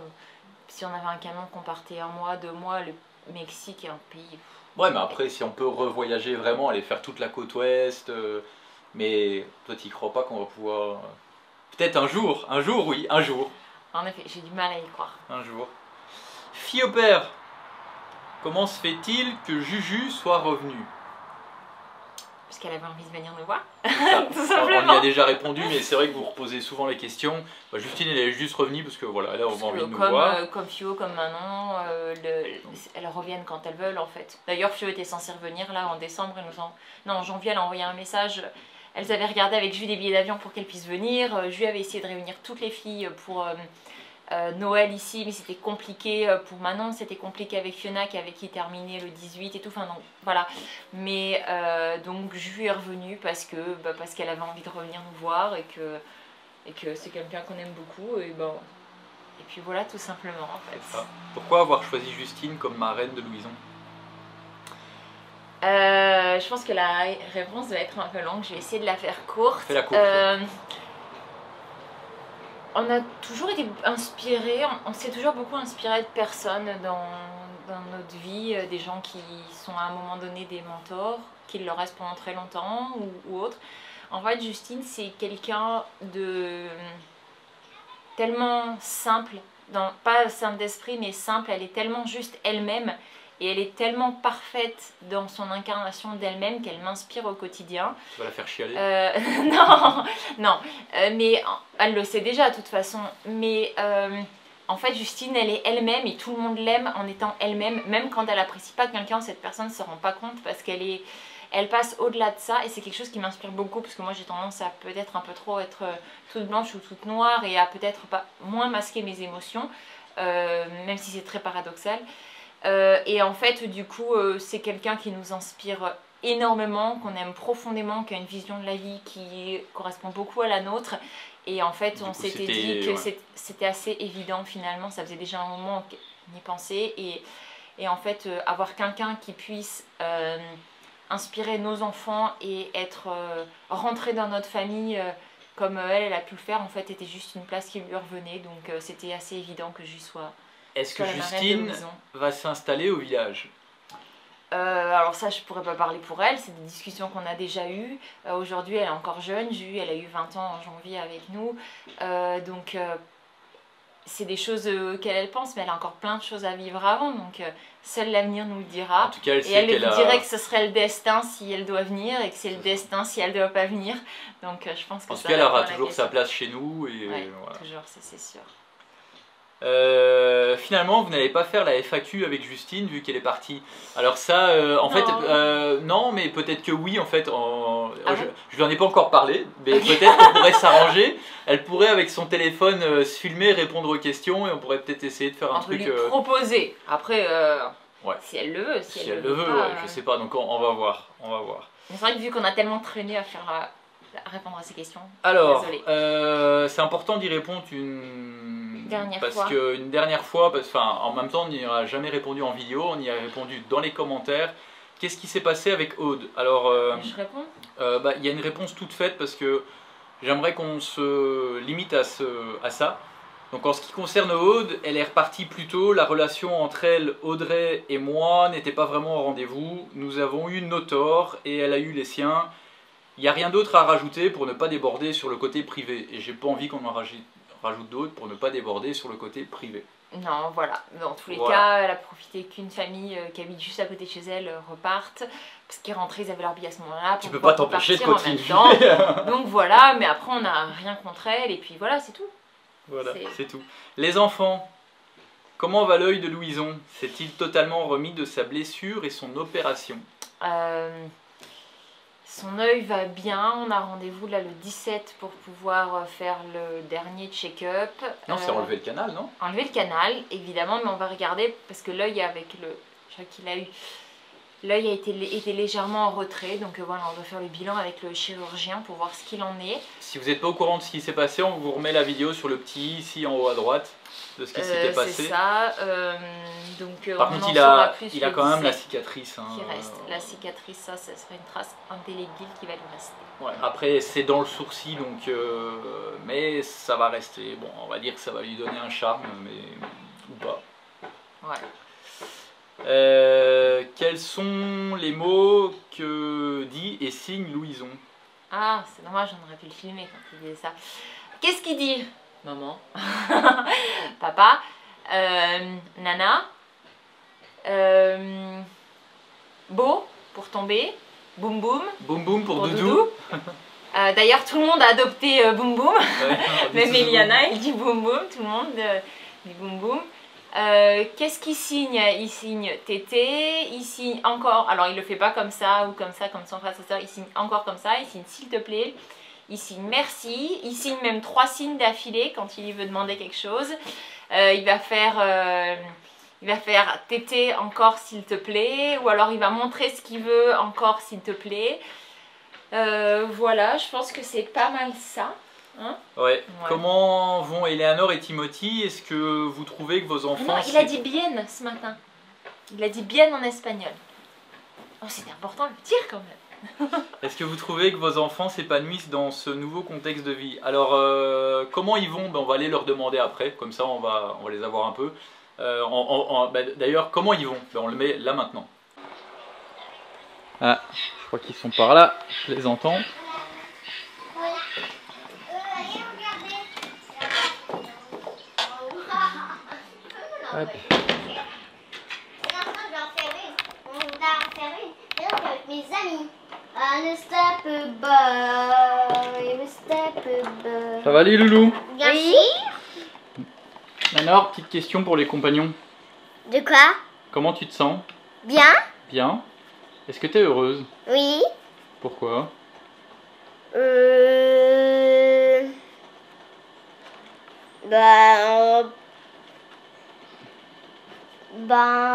Si on avait un camion qu'on partait 1 mois, 2 mois, le Mexique est un pays... Ouais, mais après, si on peut revoyager vraiment, aller faire toute la côte ouest... mais toi, tu n'y crois pas qu'on va pouvoir... Peut-être un jour, oui, un jour. En effet, j'ai du mal à y croire. Un jour. Fille au père, comment se fait-il que Juju soit revenue? Parce qu'elle avait envie de venir nous voir. Tout simplement. On y a déjà répondu, mais c'est vrai que vous reposez souvent les questions. Justine, elle est juste revenue parce que voilà, elle a envie de nous voir. Comme Fio, comme Manon, elles reviennent quand elles veulent en fait. D'ailleurs, Fio était censée revenir là en décembre. Non, en janvier, elle a envoyé un message. Elles avaient regardé avec Jules des billets d'avion pour qu'elles puissent venir. Jules avait essayé de réunir toutes les filles pour Noël ici, mais c'était compliqué pour Manon, c'était compliqué avec Fiona qui avait terminé le 18 et tout. Enfin, donc voilà. Mais donc Jules est revenue parce qu'elle avait envie de revenir nous voir et que c'est quelqu'un qu'on aime beaucoup. Et puis voilà, tout simplement en fait. Pourquoi avoir choisi Justine comme marraine de Louison? Je pense que la réponse doit être un peu longue, je vais essayer de la faire courte. Fais la courte. On a toujours été inspirés, on s'est toujours beaucoup inspiré de personnes dans notre vie, des gens qui sont à un moment donné des mentors, qui le restent pendant très longtemps ou autres. En fait, Justine, c'est quelqu'un de tellement simple, pas simple d'esprit, mais simple, elle est tellement juste elle-même. Et elle est tellement parfaite dans son incarnation d'elle-même qu'elle m'inspire au quotidien. Tu vas la faire chialer? Non, mais elle le sait déjà de toute façon. Mais en fait, Justine, elle est elle-même et tout le monde l'aime en étant elle-même. Même quand elle apprécie pas quelqu'un, cette personne ne se rend pas compte parce elle passe au-delà de ça. Et c'est quelque chose qui m'inspire beaucoup parce que moi j'ai tendance à peut-être un peu trop être toute blanche ou toute noire et à peut-être pas moins masquer mes émotions, même si c'est très paradoxal. Et en fait, du coup, c'est quelqu'un qui nous inspire énormément, qu'on aime profondément, qui a une vision de la vie qui correspond beaucoup à la nôtre. Et en fait, on s'était dit que c'était assez évident finalement, ça faisait déjà un moment qu'on y pensait. Et en fait, avoir quelqu'un qui puisse inspirer nos enfants et être rentré dans notre famille comme elle a pu le faire, en fait, était juste une place qui lui revenait. Donc c'était assez évident que je sois... Est-ce que Justine va s'installer au village? Alors ça, je pourrais pas parler pour elle, c'est des discussions qu'on a déjà eues. Aujourd'hui, elle est encore jeune, elle a eu 20 ans en janvier avec nous. Donc c'est des choses auxquelles elle pense, mais elle a encore plein de choses à vivre avant. Donc seul l'avenir nous le dira. En tout cas, elle et elle lui dirait que ce serait le destin si elle doit venir et que c'est le destin si elle doit pas venir. Donc je pense que en tout cas, elle aura toujours sa place chez nous. Et ouais, voilà. Toujours, ça c'est sûr. Finalement, vous n'allez pas faire la FAQ avec Justine vu qu'elle est partie. Alors ça, en fait, non, mais peut-être que oui, en fait. Je lui en ai pas encore parlé, mais peut-être qu'on pourrait s'arranger. Elle pourrait, avec son téléphone, se filmer, répondre aux questions, et on pourrait peut-être essayer de faire un truc. On peut lui proposer. Après, ouais. Si elle le veut. Si elle le veut, ouais, je sais pas. Donc on va voir. On va voir. Mais c'est vrai que vu qu'on a tellement traîné à faire répondre à ces questions. Alors, c'est important d'y répondre une dernière fois, en même temps, on n'y a jamais répondu en vidéo, on y a répondu dans les commentaires. Qu'est-ce qui s'est passé avec Aude? Alors, je réponds. Il y a une réponse toute faite parce que j'aimerais qu'on se limite à ça. Donc en ce qui concerne Aude, elle est repartie plus tôt. La relation entre elle, Audrey et moi n'était pas vraiment au rendez-vous. Nous avons eu nos torts et elle a eu les siens. Il n'y a rien d'autre à rajouter pour ne pas déborder sur le côté privé. Et j'ai pas envie qu'on en rajoute d'autres pour ne pas déborder sur le côté privé. Non, voilà. Dans tous les cas, elle a profité qu'une famille qui habite juste à côté de chez elle reparte. Parce qu'ils rentraient, ils avaient leur billet à ce moment-là. Tu peux pas t'empêcher de continuer. Donc voilà, mais après on n'a rien contre elle et puis voilà, c'est tout. Voilà, c'est tout. Les enfants, comment va l'œil de Louison? S'est-il totalement remis de sa blessure et son opération? Son œil va bien, on a rendez-vous là le 17 pour pouvoir faire le dernier check-up. Non, c'est enlever le canal, non? Enlever le canal, évidemment, mais on va regarder parce que l'œil avec je crois qu'il a eu... L'œil a été légèrement en retrait, donc voilà, on va faire le bilan avec le chirurgien pour voir ce qu'il en est. Si vous n'êtes pas au courant de ce qui s'est passé, on vous remet la vidéo sur le petit i, ici en haut à droite, de ce qui s'était passé. C'est ça, donc par contre il a quand même la cicatrice. Qui reste. La cicatrice, ça sera une trace indélébile qui va lui rester. Ouais, après c'est dans le sourcil, donc, mais ça va rester. Bon, on va dire que ça va lui donner un charme, mais ou pas. Ouais. Quels sont les mots que dit et signe Louison? Ah, c'est dommage, on aurait pu le filmer quand il disait ça. Qu'est-ce qu'il dit? Maman, papa, nana, beau pour tomber, boum boum. Boum boum pour doudou. D'ailleurs, tout le monde a adopté boum boum. Ouais, même Eliana, il dit boum boum, tout le monde dit boum boum. Qu'est-ce qu'il signe? Il signe tété, il signe encore, alors il le fait pas comme ça ou comme ça, comme son frère, sa soeur, il signe encore comme ça, il signe s'il te plaît, il signe merci, il signe même 3 signes d'affilée quand il veut demander quelque chose. Il va faire tété encore s'il te plaît, ou alors il va montrer ce qu'il veut encore s'il te plaît. Voilà, je pense que c'est pas mal ça. Hein? Ouais. Comment vont Eleanor et Timothy? Est-ce que vous trouvez que vos enfants... Non, il a dit bien ce matin. Il a dit bien en espagnol. Oh, c'était important de le dire quand même. Est-ce que vous trouvez que vos enfants s'épanouissent dans ce nouveau contexte de vie? Alors, comment ils vont? On va aller leur demander après, comme ça on va les avoir un peu. D'ailleurs, comment ils vont? On le met là maintenant. Ah, je crois qu'ils sont par là, je les entends. Hop. Avec mes amis. Ça va les loulous? Oui. Alors, petite question pour les compagnons. De quoi? Comment tu te sens? Bien. Bien. Est-ce que tu es heureuse? Oui. Pourquoi?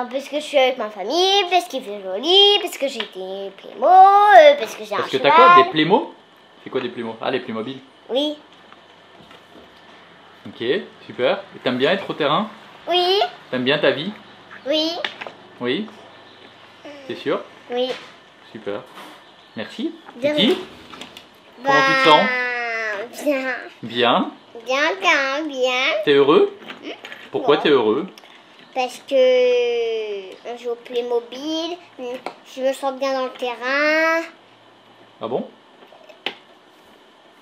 Parce que je suis avec ma famille, parce qu'il fait joli, parce que j'ai des Playmo, parce que j'ai un cheval. Parce que t'as quoi? Des Playmo? C'est quoi des Playmo? Ah, les Playmobil. Oui. Ok, super. Et t'aimes bien être au terrain? Oui. T'aimes bien ta vie? Oui. Oui. C'est sûr? Oui. Super. Merci. De Kiki? rien. Comment tu te sens? Bien. Bien. Bien, bien. T'es heureux? Pourquoi Ouais. t'es heureux? Parce que on joue au Playmobil, je me sens bien dans le terrain. Ah bon?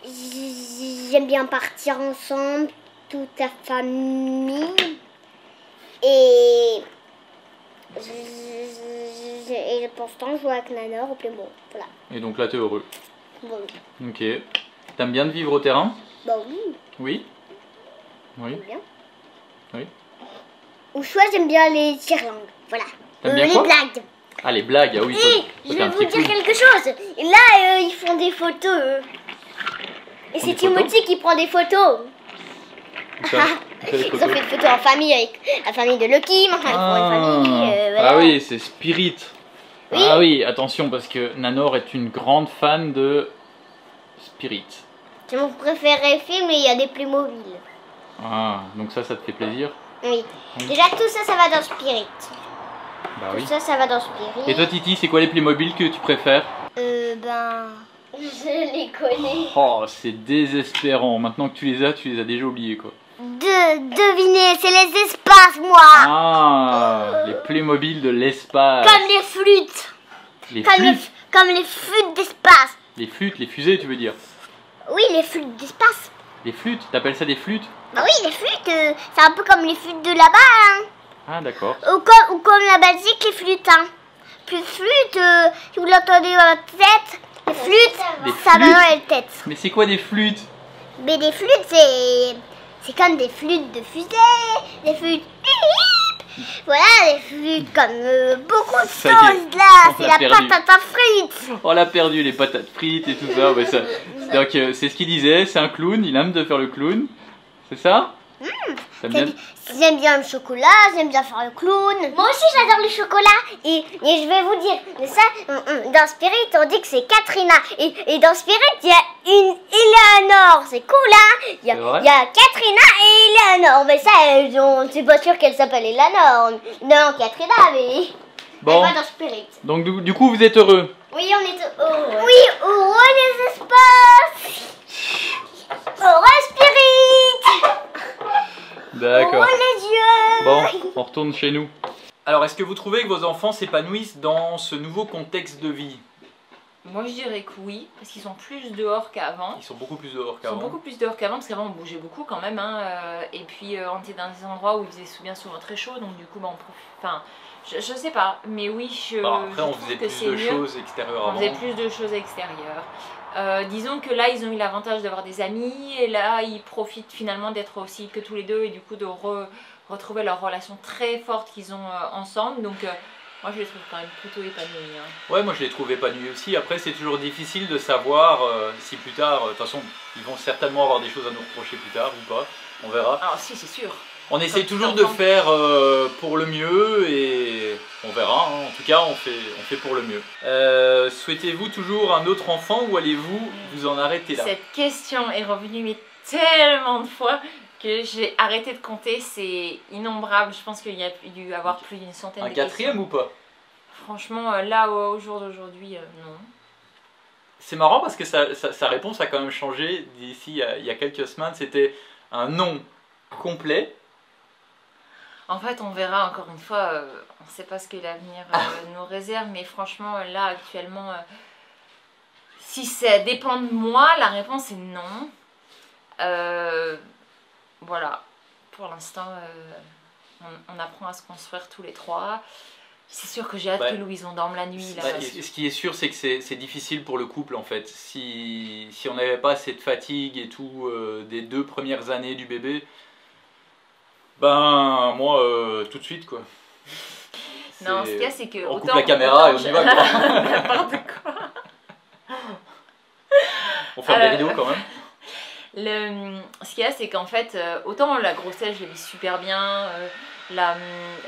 J'aime bien partir ensemble, toute la famille. Et pour l'instant, je joue avec Nanor au Playmobil. Voilà. Et donc là t'es heureux? Bon. Ok. T'aimes bien de vivre au terrain? Bah oui. Oui? Oui. J'aime bien. Oui. Ou soit j'aime bien les tire-langues. Voilà. T'aimes bien les quoi? blagues. Ah, les blagues, ah oui. Et toi, je t'es vais un vous petit dire clown. quelque chose. Et là, ils font des photos. Et font c'est des photos Timothy qui prend des photos. Où ça Où ça, les Ils ont photos fait des photos en famille avec la famille de Lucky. Maintenant, ils font une famille. Voilà. Ah oui, c'est Spirit. Oui. Ah oui, attention parce que Nanor est une grande fan de Spirit. C'est mon préféré film et il y a des Playmobil. Ah, donc ça te fait plaisir? Oui. Déjà, tout ça, ça va dans Spirit. Bah Tout oui. ça va dans Spirit. Et toi Titi, c'est quoi les Playmobil que tu préfères? Je les connais. Oh, c'est désespérant. Maintenant que tu les as déjà oubliés quoi. Devinez, c'est les espaces, moi. Ah, les Playmobil de l'espace. Comme les flûtes. Les Comme flûtes. comme les flûtes d'espace. Les flûtes, les fusées tu veux dire? Oui, les flûtes d'espace. Les flûtes, t'appelles ça des flûtes? Bah oui, les flûtes, c'est un peu comme les flûtes de là-bas. Hein. Ah d'accord. Ou comme la Belgique, les flûtes. Hein. Plus flûtes, si vous l'entendez dans la tête, les flûtes, Des ça va flûtes dans la tête. Mais c'est quoi des flûtes? Mais des flûtes, c'est comme des flûtes de fusée, des flûtes. Voilà, des flûtes comme beaucoup de Ça y est, choses là. on C'est l'a la perdu. patate à frites. On l'a perdu, les patates frites et tout ça. Ouais, ça. Donc c'est ce qu'il disait, c'est un clown, il aime de faire le clown. C'est ça? T'aimes bien? J'aime bien le chocolat, j'aime bien faire le clown. Moi aussi j'adore le chocolat. Et je vais vous dire, mais ça, dans Spirit on dit que c'est Katrina. Et dans Spirit il y a une Eleanor, c'est cool hein. Il y a C'est vrai? Katrina et Eleanor. Mais ça, c'est pas sûr qu'elle s'appelle Eleanor. Non, Katrina, mais Bon, elle va dans Spirit. donc du coup vous êtes heureux? Oui, on est heureux. Oui, heureux les espaces. Heureux Spirit. D'accord. Heureux les yeux. Bon, on retourne chez nous. Alors est-ce que vous trouvez que vos enfants s'épanouissent dans ce nouveau contexte de vie? Moi je dirais que oui, parce qu'ils sont plus dehors qu'avant. Ils sont beaucoup plus dehors Ils sont qu'avant. beaucoup plus dehors qu'avant, parce qu'avant on bougeait beaucoup quand même. Hein, et puis on était dans des endroits où il faisait bien souvent très chaud, donc du coup on profite. Enfin, je sais pas, mais oui, Bon, après on trouve faisait que plus c'est de mieux. choses extérieures On avant. faisait plus de choses extérieures. Disons que là, ils ont eu l'avantage d'avoir des amis et là, ils profitent finalement d'être aussi que tous les deux et du coup de retrouver leur relation très forte qu'ils ont ensemble. Donc, moi, je les trouve quand même plutôt épanouis. Hein. Ouais, moi je les trouve épanouis aussi. Après, c'est toujours difficile de savoir si plus tard, de toute façon, ils vont certainement avoir des choses à nous reprocher plus tard ou pas. On verra. Alors, si, c'est sûr. On essaie Comme toujours tout de enfant. faire pour le mieux et on verra. Hein. En tout cas, on fait pour le mieux. Souhaitez-vous toujours un autre enfant ou allez-vous vous en arrêter là? Cette question est revenue mais tellement de fois que j'ai arrêté de compter. C'est innombrable. Je pense qu'il y a dû avoir plus d'une centaine Un de quatrième questions. ou pas? Franchement, là, au jour d'aujourd'hui, non. C'est marrant parce que sa réponse a quand même changé d'ici il y a quelques semaines. C'était un nom complet. En fait, on verra encore une fois, on ne sait pas ce que l'avenir nous réserve, mais franchement, là, actuellement, si ça dépend de moi, la réponse est non. Voilà, pour l'instant, on apprend à se construire tous les trois. C'est sûr que j'ai hâte Ouais. que Louison dorme la nuit. Là, Bah, parce que- ce qui est sûr, c'est que c'est difficile pour le couple en fait. Si on n'avait pas cette fatigue et tout des 2 premières années du bébé, ben moi tout de suite quoi. Non, ce qu'il y a, c'est que. On coupe autant- la caméra et on autant y va quoi. N'importe quoi. On ferme les rideaux quand même. Ce qu'il y a, c'est qu'en fait, autant la grossesse, je l'ai vis super bien,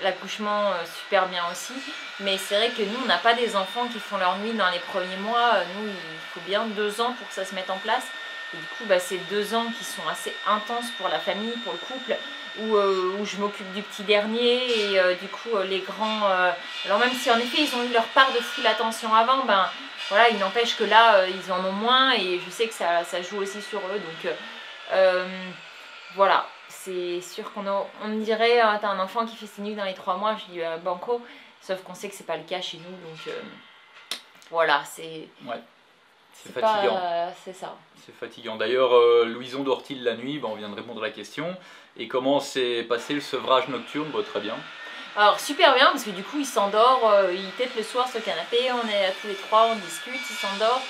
l'accouchement, super bien aussi, mais c'est vrai que nous, on n'a pas des enfants qui font leur nuit dans les premiers mois. Nous, il faut bien 2 ans pour que ça se mette en place. Et du coup, c'est 2 ans qui sont assez intenses pour la famille, pour le couple, où je m'occupe du petit dernier et du coup, les grands... alors même si en effet, ils ont eu leur part de full attention avant, voilà, il n'empêche que là, ils en ont moins et je sais que ça joue aussi sur eux. Donc voilà, c'est sûr qu'on me dirait, t'as un enfant qui fait ses nuits dans les 3 mois, je dis banco, sauf qu'on sait que c'est pas le cas chez nous. Donc voilà, c'est fatigant. C'est ça. C'est fatigant. D'ailleurs, Louison dort-il la nuit? On vient de répondre à la question. Et comment s'est passé le sevrage nocturne? Très bien. Alors super bien parce que du coup il s'endort, il tète le soir sur le canapé, on est tous les trois, on discute, il s'endort.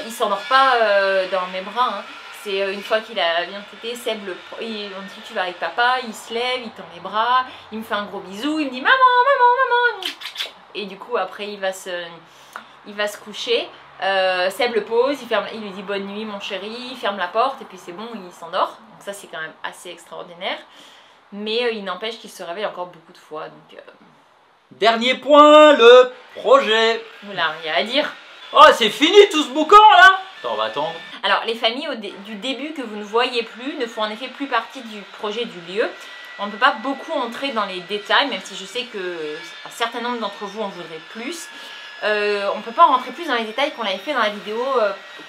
Il s'endort pas dans mes bras, hein. c'est une fois qu'il a bien tété, Seb, on dit tu vas avec papa, il se lève, il tend les bras, il me fait un gros bisou, il me dit maman, maman, maman. Et du coup après il va se coucher. Seb le pose, il lui dit bonne nuit mon chéri, il ferme la porte et puis c'est bon, il s'endort. Donc ça c'est quand même assez extraordinaire. Mais il n'empêche qu'il se réveille encore beaucoup de fois. Donc, Dernier point, le projet. Voilà, il y a à dire. Oh, c'est fini tout ce boucan là. Attends, on va attendre. Alors les familles du début que vous ne voyez plus ne font en effet plus partie du projet du lieu. On ne peut pas beaucoup entrer dans les détails, même si je sais que un certain nombre d'entre vous en voudraient plus. On ne peut pas rentrer plus dans les détails qu'on avait fait dans la vidéo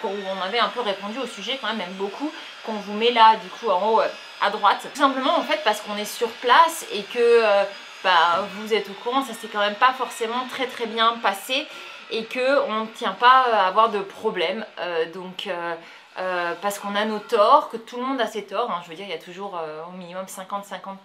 où on avait un peu répondu au sujet quand même beaucoup, qu'on vous met là du coup en haut à droite. Tout simplement en fait parce qu'on est sur place et que vous êtes au courant, ça s'est quand même pas forcément très bien passé et qu'on ne tient pas à avoir de problème. Parce qu'on a nos torts, que tout le monde a ses torts, hein. Je veux dire il y a toujours au minimum 50-50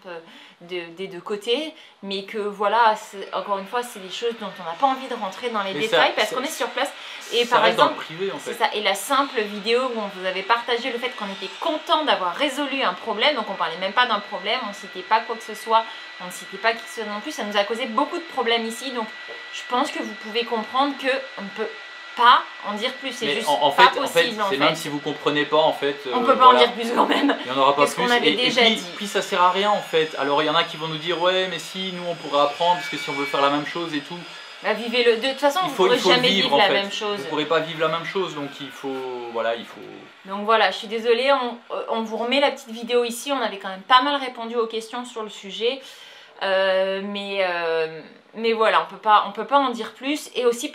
des deux côtés, mais que voilà, encore une fois c'est des choses dont on n'a pas envie de rentrer dans les détails parce qu'on est sur place. Et ça par reste exemple, dans le privé, en fait. c'est ça, et la simple vidéo où on vous avait partagé le fait qu'on était content d'avoir résolu un problème, donc on parlait même pas d'un problème, on ne citait pas quoi que ce soit, on ne citait pas qui que ce soit non plus, ça nous a causé beaucoup de problèmes ici, donc je pense que vous pouvez comprendre qu'on ne peut pas en dire plus, c'est juste pas possible en fait. Même si vous comprenez pas en fait. On peut pas en dire plus quand même. Il n'y en aura pas plus. Qu'on avait déjà dit. Puis ça sert à rien en fait. Alors il y en a qui vont nous dire ouais mais si nous on pourrait apprendre parce que si on veut faire la même chose et tout. Bah vivez-le. De toute façon vous ne pourrez jamais vivre la même chose. Vous ne pourrez pas vivre la même chose donc il faut voilà il faut. Donc voilà je suis désolée on vous remet la petite vidéo ici. On avait quand même pas mal répondu aux questions sur le sujet. Mais voilà on peut pas en dire plus et aussi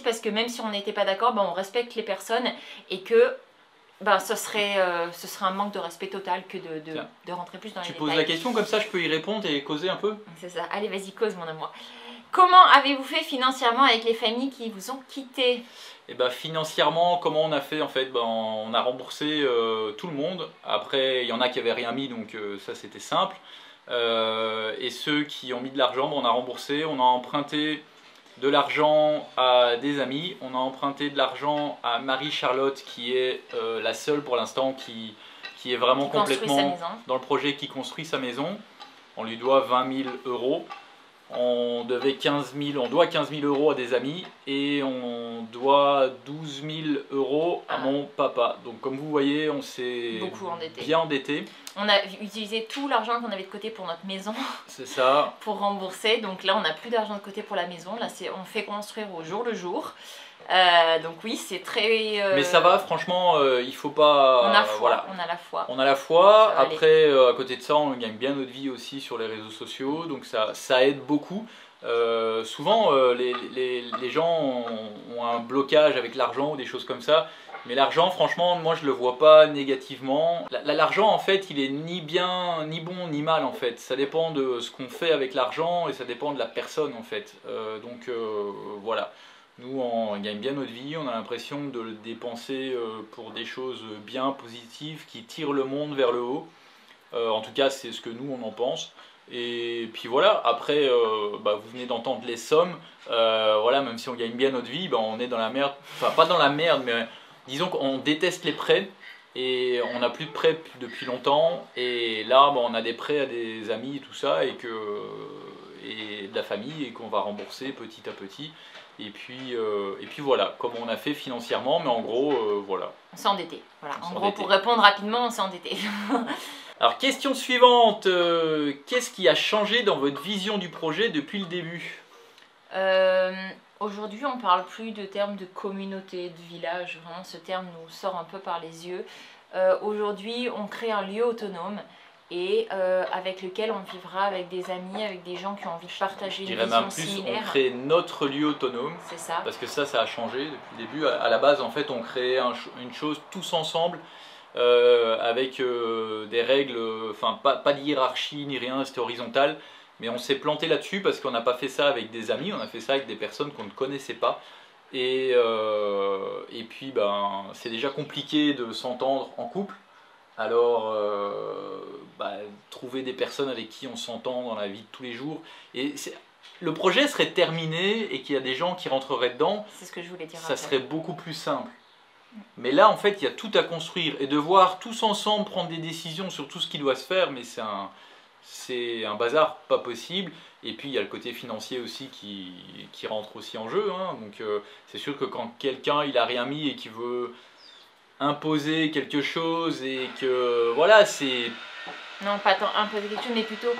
parce que même si on n'était pas d'accord, on respecte les personnes et que ce serait un manque de respect total que de rentrer plus dans les détails. Tu poses la question comme ça je peux y répondre et causer un peu. C'est ça, allez vas-y cause mon amour. Comment avez-vous fait financièrement avec les familles qui vous ont quitté? Et financièrement, comment on a fait en fait on a remboursé tout le monde. Après il y en a qui n'avaient rien mis donc ça c'était simple. Et ceux qui ont mis de l'argent, on a remboursé, on a emprunté de l'argent à des amis, on a emprunté de l'argent à Marie-Charlotte qui est la seule pour l'instant qui est vraiment complètement dans le projet, qui construit sa maison. On lui doit 20 000 €. On doit 15 000 € à des amis et on doit 12 000 € à mon papa. Donc comme vous voyez, on s'est bien endetté. On a utilisé tout l'argent qu'on avait de côté pour notre maison. C'est ça. Pour rembourser. Donc là, on n'a plus d'argent de côté pour la maison. Là, on fait construire au jour le jour. Donc oui, c'est très... Mais ça va, franchement, il faut pas... On a foi, voilà. on a la foi. On a la foi. Après, à côté de ça, on gagne bien notre vie aussi sur les réseaux sociaux. Donc ça aide beaucoup. Souvent, les gens ont un blocage avec l'argent ou des choses comme ça. Mais l'argent, franchement, moi je le vois pas négativement. L'argent, en fait, il est ni bien, ni bon, ni mal, en fait. Ça dépend de ce qu'on fait avec l'argent et ça dépend de la personne, en fait. Voilà. Nous, on gagne bien notre vie, on a l'impression de le dépenser pour des choses bien positives qui tirent le monde vers le haut. En tout cas, c'est ce que nous, on en pense. Et puis voilà, après, vous venez d'entendre les sommes. Voilà, même si on gagne bien notre vie, on est dans la merde. Enfin, pas dans la merde, mais disons qu'on déteste les prêts. Et on n'a plus de prêts depuis longtemps. Et là, on a des prêts à des amis et tout ça, et de la famille, et qu'on va rembourser petit à petit. Et puis voilà, comme on a fait financièrement, mais en gros, voilà. On s'est endetté. Voilà. En gros, pour répondre rapidement, on s'est endetté. Alors, question suivante. Qu'est-ce qui a changé dans votre vision du projet depuis le début? Aujourd'hui, on ne parle plus de termes de communauté, de village. Vraiment, ce terme nous sort un peu par les yeux. Aujourd'hui, on crée un lieu autonome et avec lequel on vivra avec des amis, avec des gens qui ont envie de partager une vision similaire. On crée notre lieu autonome. C'est ça. Parce que ça a changé depuis le début. À la base, en fait, on créait une chose tous ensemble avec des règles, enfin pas de hiérarchie ni rien, c'était horizontal. Mais on s'est planté là-dessus parce qu'on n'a pas fait ça avec des amis, on a fait ça avec des personnes qu'on ne connaissait pas. Et puis, c'est déjà compliqué de s'entendre en couple. Alors, trouver des personnes avec qui on s'entend dans la vie de tous les jours. Et le projet serait terminé et qu'il y a des gens qui rentreraient dedans. C'est ce que je voulais dire. Ça serait beaucoup plus simple. Mais là, en fait, il y a tout à construire et devoir tous ensemble prendre des décisions sur tout ce qui doit se faire, mais c'est un bazar pas possible. Et puis, il y a le côté financier aussi qui rentre aussi en jeu. Hein. Donc, c'est sûr que quand quelqu'un, il a rien mis et qu'il veut imposer quelque chose et que, voilà, c'est... Non, pas tant imposer quelque chose, mais plutôt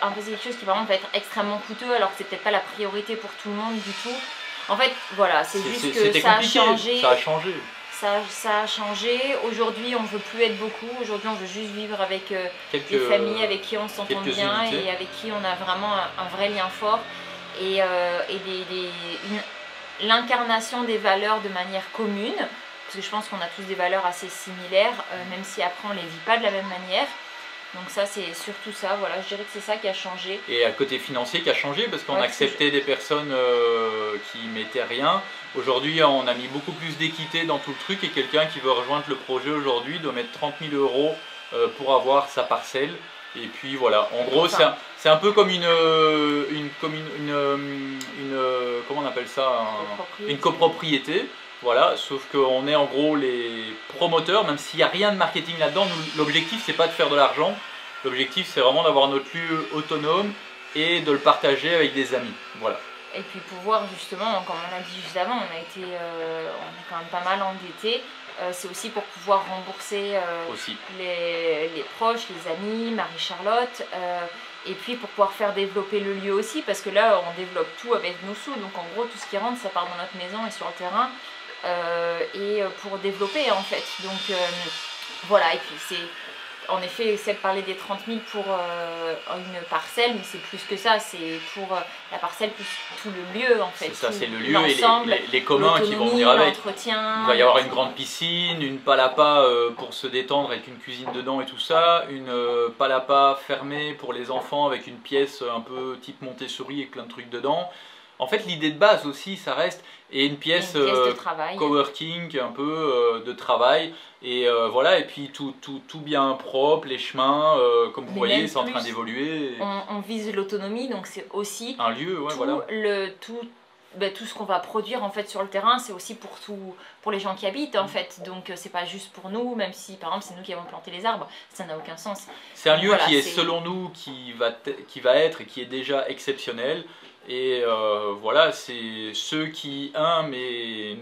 imposer quelque chose qui, par exemple, va être extrêmement coûteux, alors que c'est peut-être pas la priorité pour tout le monde du tout. En fait, voilà, c'est juste que ça a changé. Ça a changé. Ça a changé. Aujourd'hui, on ne veut plus être beaucoup. Aujourd'hui, on veut juste vivre avec des familles avec qui on s'entend bien unités. Et avec qui on a vraiment un vrai lien fort. Et l'incarnation des valeurs de manière commune. Parce que je pense qu'on a tous des valeurs assez similaires, même si après on ne les vit pas de la même manière. Donc ça, c'est surtout ça, voilà, je dirais que c'est ça qui a changé. Et à côté financier qui a changé, parce qu'on acceptait des personnes qui mettaient rien. Aujourd'hui, on a mis beaucoup plus d'équité dans tout le truc, et quelqu'un qui veut rejoindre le projet aujourd'hui doit mettre 30 000 € pour avoir sa parcelle. Et puis voilà, en gros, c'est un peu comme comment on appelle ça, une copropriété. Voilà, sauf qu'on est en gros les promoteurs, même s'il n'y a rien de marketing là-dedans. L'objectif, c'est pas de faire de l'argent. L'objectif, c'est vraiment d'avoir notre lieu autonome et de le partager avec des amis. Voilà. Et puis pouvoir justement, comme on l'a dit juste avant, on est quand même pas mal endetté. C'est aussi pour pouvoir rembourser les proches, les amis, Marie-Charlotte. Et puis pour pouvoir faire développer le lieu aussi, parce que là, on développe tout avec nos sous. Donc en gros, tout ce qui rentre, ça part dans notre maison et sur le terrain. Et pour développer en fait, donc voilà. Et puis c'est en effet, Seb parlait des 30 000 pour une parcelle, mais c'est plus que ça, c'est pour la parcelle plus tout le lieu en fait. C'est ça, c'est le lieu et les communs qui vont venir avec. Il va y avoir une grande piscine, une palapa pour se détendre avec une cuisine dedans et tout ça, une palapa fermée pour les enfants avec une pièce un peu type Montessori avec plein de trucs dedans. En fait, l'idée de base aussi, ça reste, et une pièce de travail, coworking, un peu de travail, et voilà, et puis tout bien propre, les chemins, comme vous voyez, c'est en train d'évoluer. On vise l'autonomie, donc c'est aussi un lieu, ouais, voilà. Tout ce qu'on va produire en fait sur le terrain, c'est aussi pour les gens qui habitent en fait, donc c'est pas juste pour nous, même si par exemple c'est nous qui avons planté les arbres, ça n'a aucun sens. C'est un lieu qui est selon nous, qui va être et qui est déjà exceptionnel. Et voilà, c'est ceux qui aiment et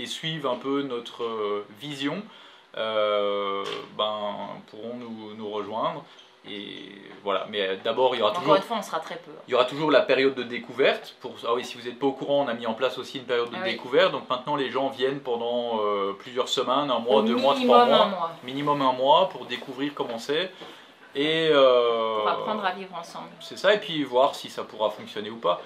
suivent un peu notre vision, pourront nous rejoindre. Et voilà, mais d'abord il y aura toujours... Encore une fois, on sera très peu. Il y aura toujours la période de découverte. Ah oui, si vous n'êtes pas au courant, on a mis en place aussi une période de découverte. Donc maintenant les gens viennent pendant plusieurs semaines, un mois, 2 mois, 3 mois. Minimum un mois pour découvrir comment c'est. Et pour apprendre à vivre ensemble. C'est ça, et puis voir si ça pourra fonctionner ou pas.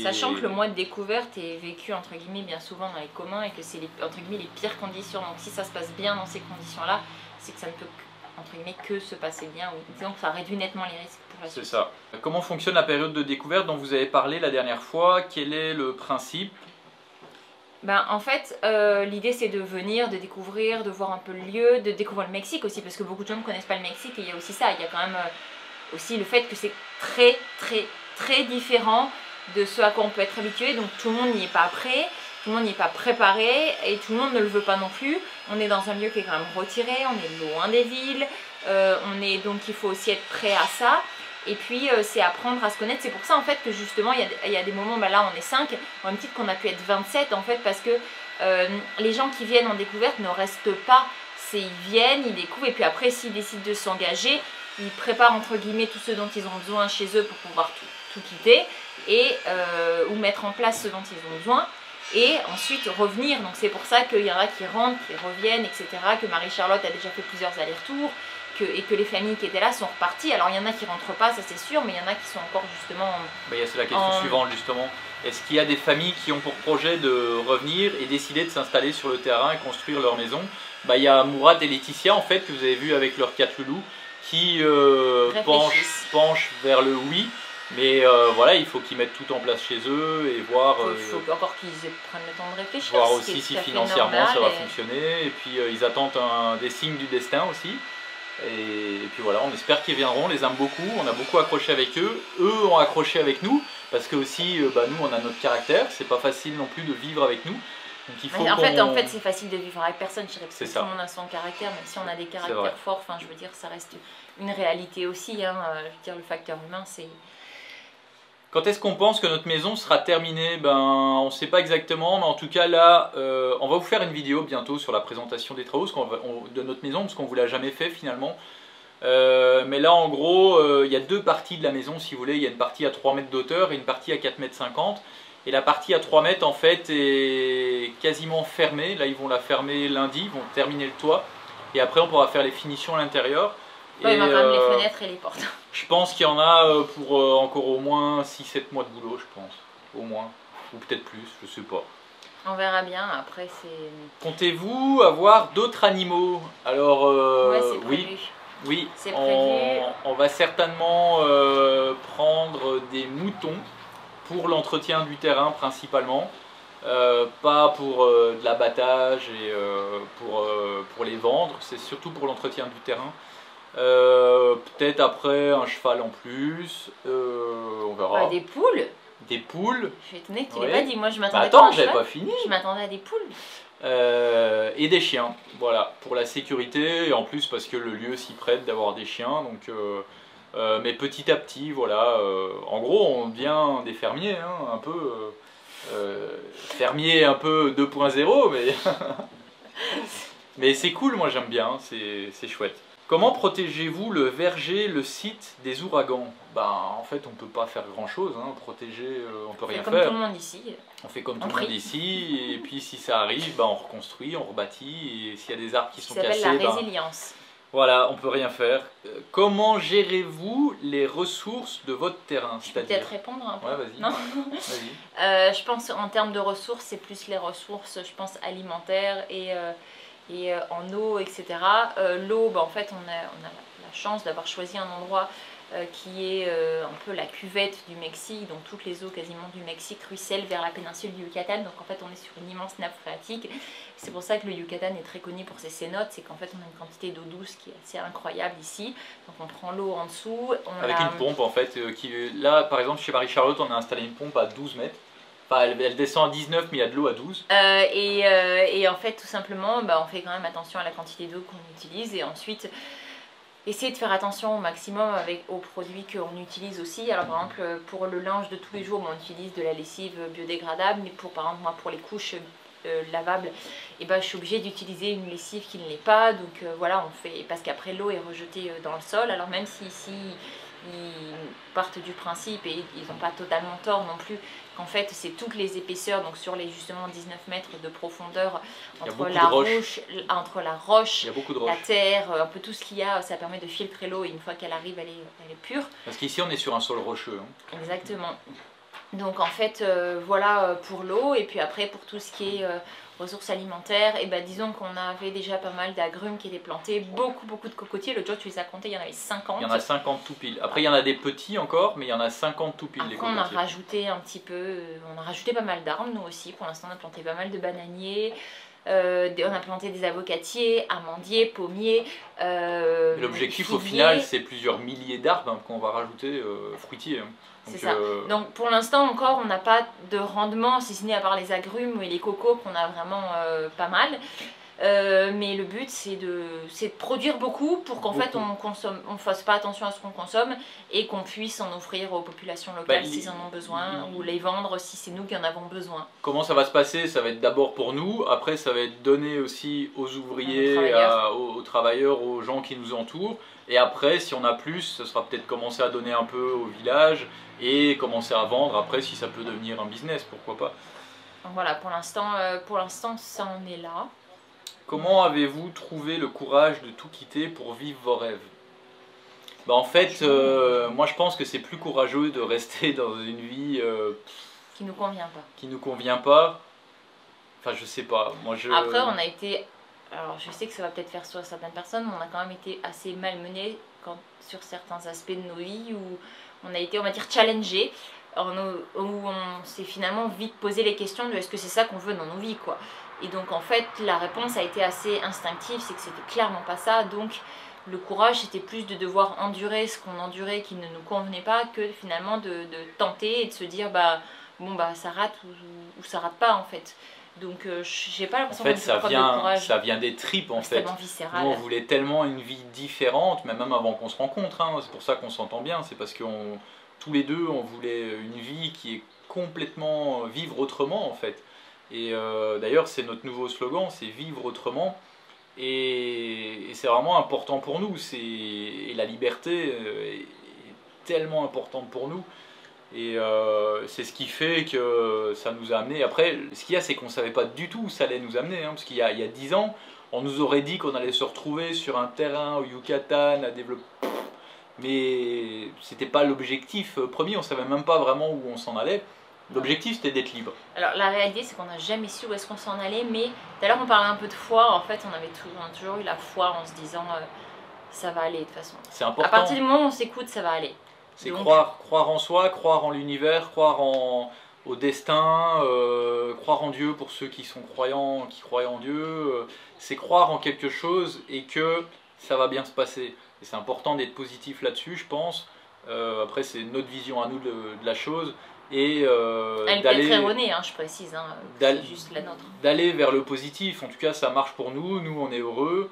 Sachant que le mois de découverte est vécu entre guillemets bien souvent dans les communs et que c'est entre guillemets les pires conditions. Donc si ça se passe bien dans ces conditions-là, c'est que ça ne peut entre guillemets que se passer bien. Disons que ça réduit nettement les risques pour la suite. C'est ça. Comment fonctionne la période de découverte dont vous avez parlé la dernière fois? Quel est le principe? En fait, l'idée c'est de venir, de découvrir, de voir un peu le lieu, de découvrir le Mexique aussi, parce que beaucoup de gens ne connaissent pas le Mexique, et il y a aussi ça, il y a quand même aussi le fait que c'est très très très différent de ce à quoi on peut être habitué, donc tout le monde n'y est pas prêt, tout le monde n'y est pas préparé, et tout le monde ne le veut pas non plus. On est dans un lieu qui est quand même retiré, on est loin des villes, donc il faut aussi être prêt à ça. Et puis c'est apprendre à se connaître. C'est pour ça en fait que justement il y a des moments, là on est 5, au même titre qu'on a pu être 27 en fait, parce que les gens qui viennent en découverte ne restent pas. Ils viennent, ils découvrent, et puis après s'ils décident de s'engager, ils préparent entre guillemets tout ce dont ils ont besoin chez eux pour pouvoir tout quitter, ou mettre en place ce dont ils ont besoin, et ensuite revenir. Donc c'est pour ça qu'il y en a qui rentrent, qui reviennent, etc. Que Marie-Charlotte a déjà fait plusieurs allers-retours. Et que les familles qui étaient là sont reparties. Alors il y en a qui ne rentrent pas, ça c'est sûr, mais il y en a qui sont encore justement... c'est la question suivante justement. Est-ce qu'il y a des familles qui ont pour projet de revenir et décider de s'installer sur le terrain et construire leur maison? Il y a Mourad et Laetitia en fait, que vous avez vu avec leurs 4 loulous, qui penchent vers le oui. Mais voilà, il faut qu'ils mettent tout en place chez eux et voir... Il faut encore qu'ils prennent le temps de réfléchir. Voir aussi si financièrement ça va fonctionner. Et puis ils attendent des signes du destin aussi. Et puis voilà, on espère qu'ils viendront, on les aime beaucoup, on a beaucoup accroché avec eux, eux ont accroché avec nous, parce que aussi nous on a notre caractère, c'est pas facile non plus de vivre avec nous, Donc il faut en fait c'est facile de vivre avec personne, je dirais, parce que C'est ça. tout le monde a son caractère, même si on a des vrai. caractères forts, enfin je veux dire, ça reste une réalité aussi, hein. Je veux dire, le facteur humain, c'est... Quand est-ce qu'on pense que notre maison sera terminée? Ben, on ne sait pas exactement, mais en tout cas là, on va vous faire une vidéo bientôt sur la présentation des travaux de notre maison, parce qu'on ne vous l'a jamais fait finalement. Mais là en gros, il y a deux parties de la maison si vous voulez. Il y a une partie à 3 mètres d'auteur et une partie à 4,50 mètres. Et la partie à 3 mètres en fait est quasiment fermée. Là ils vont la fermer lundi, ils vont terminer le toit. Et après on pourra faire les finitions à l'intérieur. Ouais, il manque quand même les fenêtres et les portes. Je pense qu'il y en a pour encore au moins 6-7 mois de boulot, je pense. Au moins. Ou peut-être plus, je sais pas. On verra bien, après c'est... Comptez-vous avoir d'autres animaux? Alors, Ouais, c'est prévu. Oui, C'est prévu. on va certainement prendre des moutons pour l'entretien du terrain principalement. Pas pour de l'abattage et pour les vendre, c'est surtout pour l'entretien du terrain. Peut-être après un cheval en plus, on verra. Des poules. Des poules. Je suis étonnée que tu Ouais. l'aies pas dit, moi je Bah m'attendais pas attends, à un j'avais cheval. pas fini. Je m'attendais à des poules. Et des chiens, voilà, pour la sécurité et en plus parce que le lieu s'y prête d'avoir des chiens. Donc, mais petit à petit, voilà. En gros, on devient des fermiers, hein, un peu fermier un peu 2.0, mais mais c'est cool, moi j'aime bien, c'est chouette. Comment protégez-vous le verger, le site des ouragans? Ben, en fait, on peut pas faire grand-chose, hein. Protéger, on peut rien Comme faire. tout le monde ici. On fait comme On tout le monde prie. ici, et puis si ça arrive, ben, on reconstruit, on rebâtit, et s'il y a des arbres qui sont Ça s'appelle cassés, la ben, résilience. voilà, on peut rien faire. Comment gérez-vous les ressources de votre terrain? Je peux peut-être répondre un peu. Ouais, vas-y. Non. Vas-y. Je pense en termes de ressources, c'est plus les ressources, je pense, alimentaires et en eau, etc. L'eau, bah, en fait, on a la chance d'avoir choisi un endroit qui est un peu la cuvette du Mexique, donc toutes les eaux quasiment du Mexique ruissellent vers la péninsule du Yucatan, donc en fait on est sur une immense nappe phréatique. C'est pour ça que le Yucatan est très connu pour ses cénotes, c'est qu'en fait on a une quantité d'eau douce qui est assez incroyable ici, donc on prend l'eau en dessous. Avec une pompe en fait, là par exemple chez Marie-Charlotte on a installé une pompe à 12 mètres. Enfin, elle descend à 19 mais il y a de l'eau à 12. Et en fait tout simplement bah, on fait quand même attention à la quantité d'eau qu'on utilise et ensuite essayer de faire attention au maximum aux produits qu'on utilise aussi. Alors par exemple pour le linge de tous les jours on utilise de la lessive biodégradable, mais par exemple moi pour les couches lavables, et ben, je suis obligée d'utiliser une lessive qui ne l'est pas, donc voilà, on fait, parce qu'après l'eau est rejetée dans le sol. Alors même si ici ils partent du principe, et ils n'ont pas totalement tort non plus, qu'en fait c'est toutes les épaisseurs, donc sur les justement 19 mètres de profondeur entre la roche, Il y a beaucoup de la roches. terre, un peu tout ce qu'il y a, ça permet de filtrer l'eau et une fois qu'elle arrive elle est pure. Parce qu'ici on est sur un sol rocheux. Hein. Exactement. Donc en fait voilà pour l'eau, et puis après pour tout ce qui est ressources alimentaires, et ben disons qu'on avait déjà pas mal d'agrumes qui étaient plantés, beaucoup de cocotiers. L'autre jour tu les as comptés, il y en avait 50. Il y en a 50 tout pile. Après il y en a des petits encore, mais il y en a 50 tout pile. Après, Les on a cocotiers. rajouté un petit peu, on a rajouté pas mal d'arbres nous aussi. Pour l'instant on a planté pas mal de bananiers, on a planté des avocatiers, amandiers, pommiers. L'objectif au figuiers. final c'est plusieurs milliers d'arbres hein, qu'on va rajouter fruitiers. Hein. C'est ça. Donc pour l'instant encore on n'a pas de rendement, si ce n'est à part les agrumes et les cocos qu'on a vraiment pas mal. Mais le but c'est de produire beaucoup pour qu'en fait on fasse pas attention à ce qu'on consomme et qu'on puisse en offrir aux populations locales s'ils en ont besoin, ou les vendre si c'est nous qui en avons besoin. Comment ça va se passer? Ça va être d'abord pour nous, après ça va être donné aussi aux ouvriers, aux travailleurs, aux gens qui nous entourent. Et après, si on a plus, ce sera peut-être commencer à donner un peu au village et commencer à vendre après si ça peut devenir un business, pourquoi pas. Donc voilà, pour l'instant ça en est là. Comment avez-vous trouvé le courage de tout quitter pour vivre vos rêves? Bah en fait, moi je pense que c'est plus courageux de rester dans une vie qui nous convient pas. Qui nous convient pas. Enfin je sais pas. Après on a été... Alors je sais que ça va peut-être faire sourire certaines personnes, mais on a quand même été assez malmenés sur certains aspects de nos vies où on a été, on va dire, challengés, où on s'est finalement vite posé les questions de est-ce que c'est ça qu'on veut dans nos vies, quoi. Et donc en fait la réponse a été assez instinctive, c'est que c'était clairement pas ça. Donc le courage c'était plus de devoir endurer ce qu'on endurait qui ne nous convenait pas, que finalement de tenter et de se dire bah bon bah ça rate ou ça rate pas en fait. Donc j'ai pas En l'impression fait, qu'on fait preuve de courage. ça vient des tripes en C'est fait. tellement viscéral. Nous, on voulait tellement une vie différente, mais même avant qu'on se rencontre, hein, c'est pour ça qu'on s'entend bien, c'est parce que tous les deux, on voulait une vie qui est complètement vivre autrement en fait. Et d'ailleurs, c'est notre nouveau slogan, c'est vivre autrement. Et c'est vraiment important pour nous. Et la liberté est tellement importante pour nous. Et c'est ce qui fait que ça nous a amené. Après, ce qu'il y a, c'est qu'on ne savait pas du tout où ça allait nous amener. Hein, parce qu'il y a 10 ans, on nous aurait dit qu'on allait se retrouver sur un terrain au Yucatan à développer. Mais c'était pas l'objectif premier, on savait même pas vraiment où on s'en allait. L'objectif c'était d'être libre. Alors la réalité c'est qu'on n'a jamais su où est-ce qu'on s'en allait, mais tout à l'heure on parlait un peu de foi, en fait on a toujours eu la foi en se disant ça va aller de toute façon. C'est important. À partir du moment où on s'écoute, ça va aller. C'est Donc, croire en soi, croire en l'univers, croire au destin, croire en Dieu pour ceux qui sont croyants, qui croient en Dieu. C'est croire en quelque chose et que ça va bien se passer. Et c'est important d'être positif là-dessus, je pense. Après, c'est notre vision à nous de la chose. Et elle peut être erronée, hein, je précise, hein, c'est juste la nôtre. D'aller vers le positif, en tout cas, ça marche pour nous. Nous, on est heureux.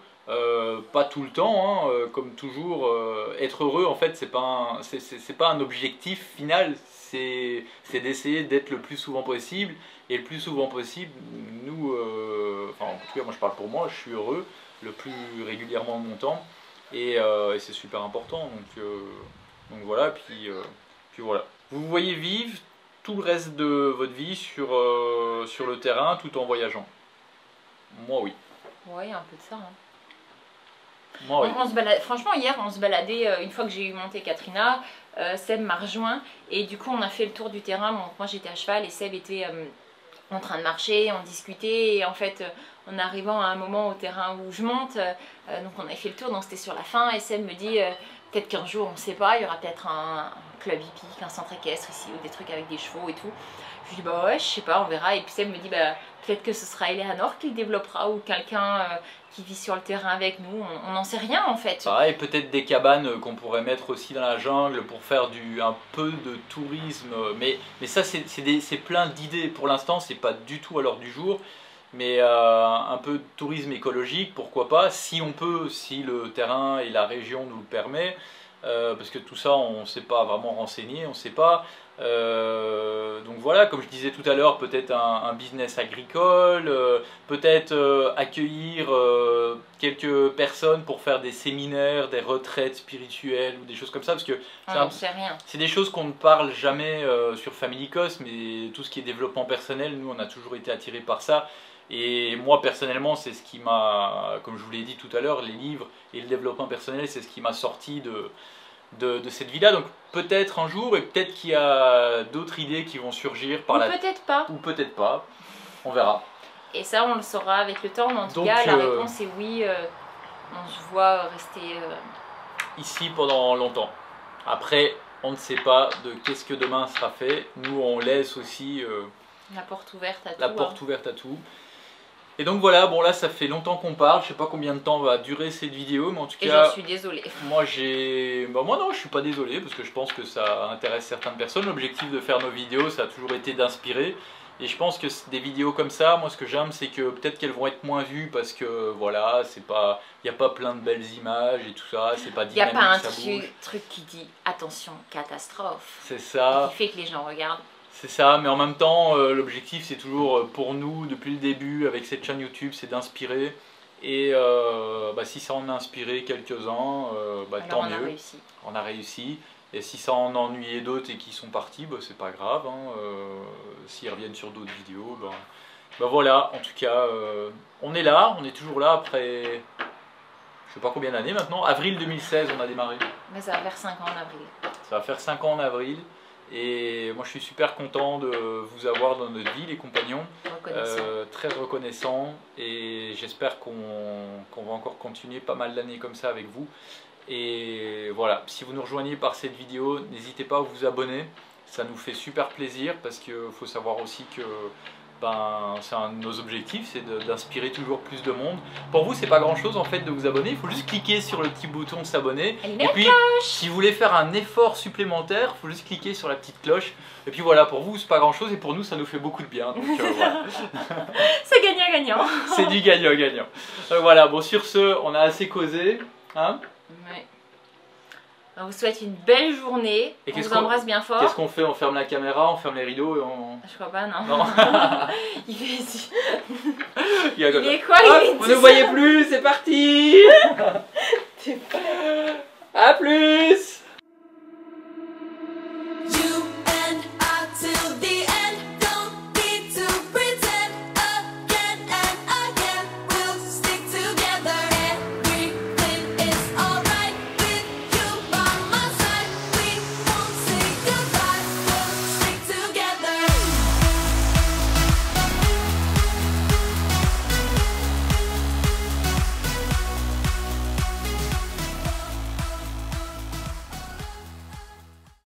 Pas tout le temps, hein, comme toujours. Être heureux, en fait, c'est pas un objectif final. C'est d'essayer d'être le plus souvent possible. Et le plus souvent possible, nous, enfin, en tout cas, moi, je parle pour moi. Je suis heureux le plus régulièrement de mon temps. Et c'est super important, donc voilà, puis voilà. Vous voyez vivre tout le reste de votre vie sur le terrain tout en voyageant? Moi oui. Oui, un peu de ça. Hein. Moi oui. On se balade, franchement hier on se baladait, une fois que j'ai eu monté Katrina, Seb m'a rejoint et du coup on a fait le tour du terrain. Donc, moi j'étais à cheval et Seb était en train de marcher, on discutait et en fait en arrivant à un moment au terrain où je monte, donc on avait fait le tour, donc c'était sur la fin et Seb me dit peut-être qu'un jour on ne sait pas, il y aura peut-être un club hippique, un centre équestre ici ou des trucs avec des chevaux et tout. Je lui dis bah ouais je sais pas, on verra. Et puis Seb me dit bah peut-être que ce sera Eleanor qui le développera ou quelqu'un qui vit sur le terrain avec nous, on n'en sait rien en fait. Pareil, peut-être des cabanes qu'on pourrait mettre aussi dans la jungle pour faire un peu de tourisme, mais ça c'est plein d'idées. Pour l'instant c'est pas du tout à l'ordre du jour, mais un peu de tourisme écologique, pourquoi pas, si on peut, si le terrain et la région nous le permet, parce que tout ça on ne s'est pas vraiment renseigné, on ne sait pas. Donc voilà, comme je disais tout à l'heure, peut-être un business agricole, peut-être accueillir quelques personnes pour faire des séminaires, des retraites spirituelles ou des choses comme ça, parce que c'est des choses qu'on ne parle jamais sur Family Cost, mais tout ce qui est développement personnel, nous on a toujours été attirés par ça. Et moi personnellement c'est ce qui m'a, comme je vous l'ai dit tout à l'heure, les livres et le développement personnel c'est ce qui m'a sorti de cette vie là. Donc peut-être un jour, et peut-être qu'il y a d'autres idées qui vont surgir par la... peut-être pas. Ou peut-être pas, on verra. Et ça on le saura avec le temps, mais en tout cas la réponse est oui, on se voit rester ici pendant longtemps. Après on ne sait pas de qu'est-ce que demain sera fait, nous on laisse aussi la porte ouverte à tout. La porte ouverte à tout. Et donc voilà, bon là ça fait longtemps qu'on parle, je sais pas combien de temps va durer cette vidéo, mais en tout cas... Et j'en suis désolée. Moi moi non, je suis pas désolé, parce que je pense que ça intéresse certaines personnes. L'objectif de faire nos vidéos, ça a toujours été d'inspirer. Et je pense que des vidéos comme ça, moi ce que j'aime, c'est que peut-être qu'elles vont être moins vues, parce que voilà, c'est pas... Il n'y a pas plein de belles images et tout ça, c'est pas dynamique, il n'y a pas un ça bouge. truc qui dit attention, catastrophe. C'est ça. Qui fait que les gens regardent. C'est ça, mais en même temps, l'objectif c'est toujours pour nous, depuis le début, avec cette chaîne YouTube, c'est d'inspirer. Et si ça en a inspiré quelques-uns, tant mieux. Réussi. On a réussi. Et si ça en a ennuyé d'autres et qui sont partis, c'est pas grave. Hein, s'ils reviennent sur d'autres vidéos, voilà, en tout cas, on est là, on est toujours là après, je sais pas combien d'années maintenant. Avril 2016, on a démarré. Mais ça va faire 5 ans en avril. Ça va faire 5 ans en avril. Et moi je suis super content de vous avoir dans notre vie, les compagnons, très reconnaissant, et j'espère qu'on va encore continuer pas mal d'années comme ça avec vous. Et voilà, si vous nous rejoignez par cette vidéo, n'hésitez pas à vous abonner, ça nous fait super plaisir, parce qu'il faut savoir aussi que c'est un de nos objectifs, c'est d'inspirer toujours plus de monde. Pour vous, c'est pas grand chose en fait de vous abonner, il faut juste cliquer sur le petit bouton s'abonner. Et puis, si vous voulez faire un effort supplémentaire, il faut juste cliquer sur la petite cloche. Et puis voilà, pour vous, c'est pas grand chose et pour nous, ça nous fait beaucoup de bien. Donc, voilà. C'est gagnant-gagnant. C'est du gagnant-gagnant. Voilà, bon, sur ce, on a assez causé. Hein? Ouais. On vous souhaite une belle journée. Et on vous embrasse bien fort. Qu'est-ce qu'on fait? On ferme la caméra, on ferme les rideaux et on... Je crois pas, non. Il fait... Il est quoi? Vous ne voyez plus, c'est parti. À plus.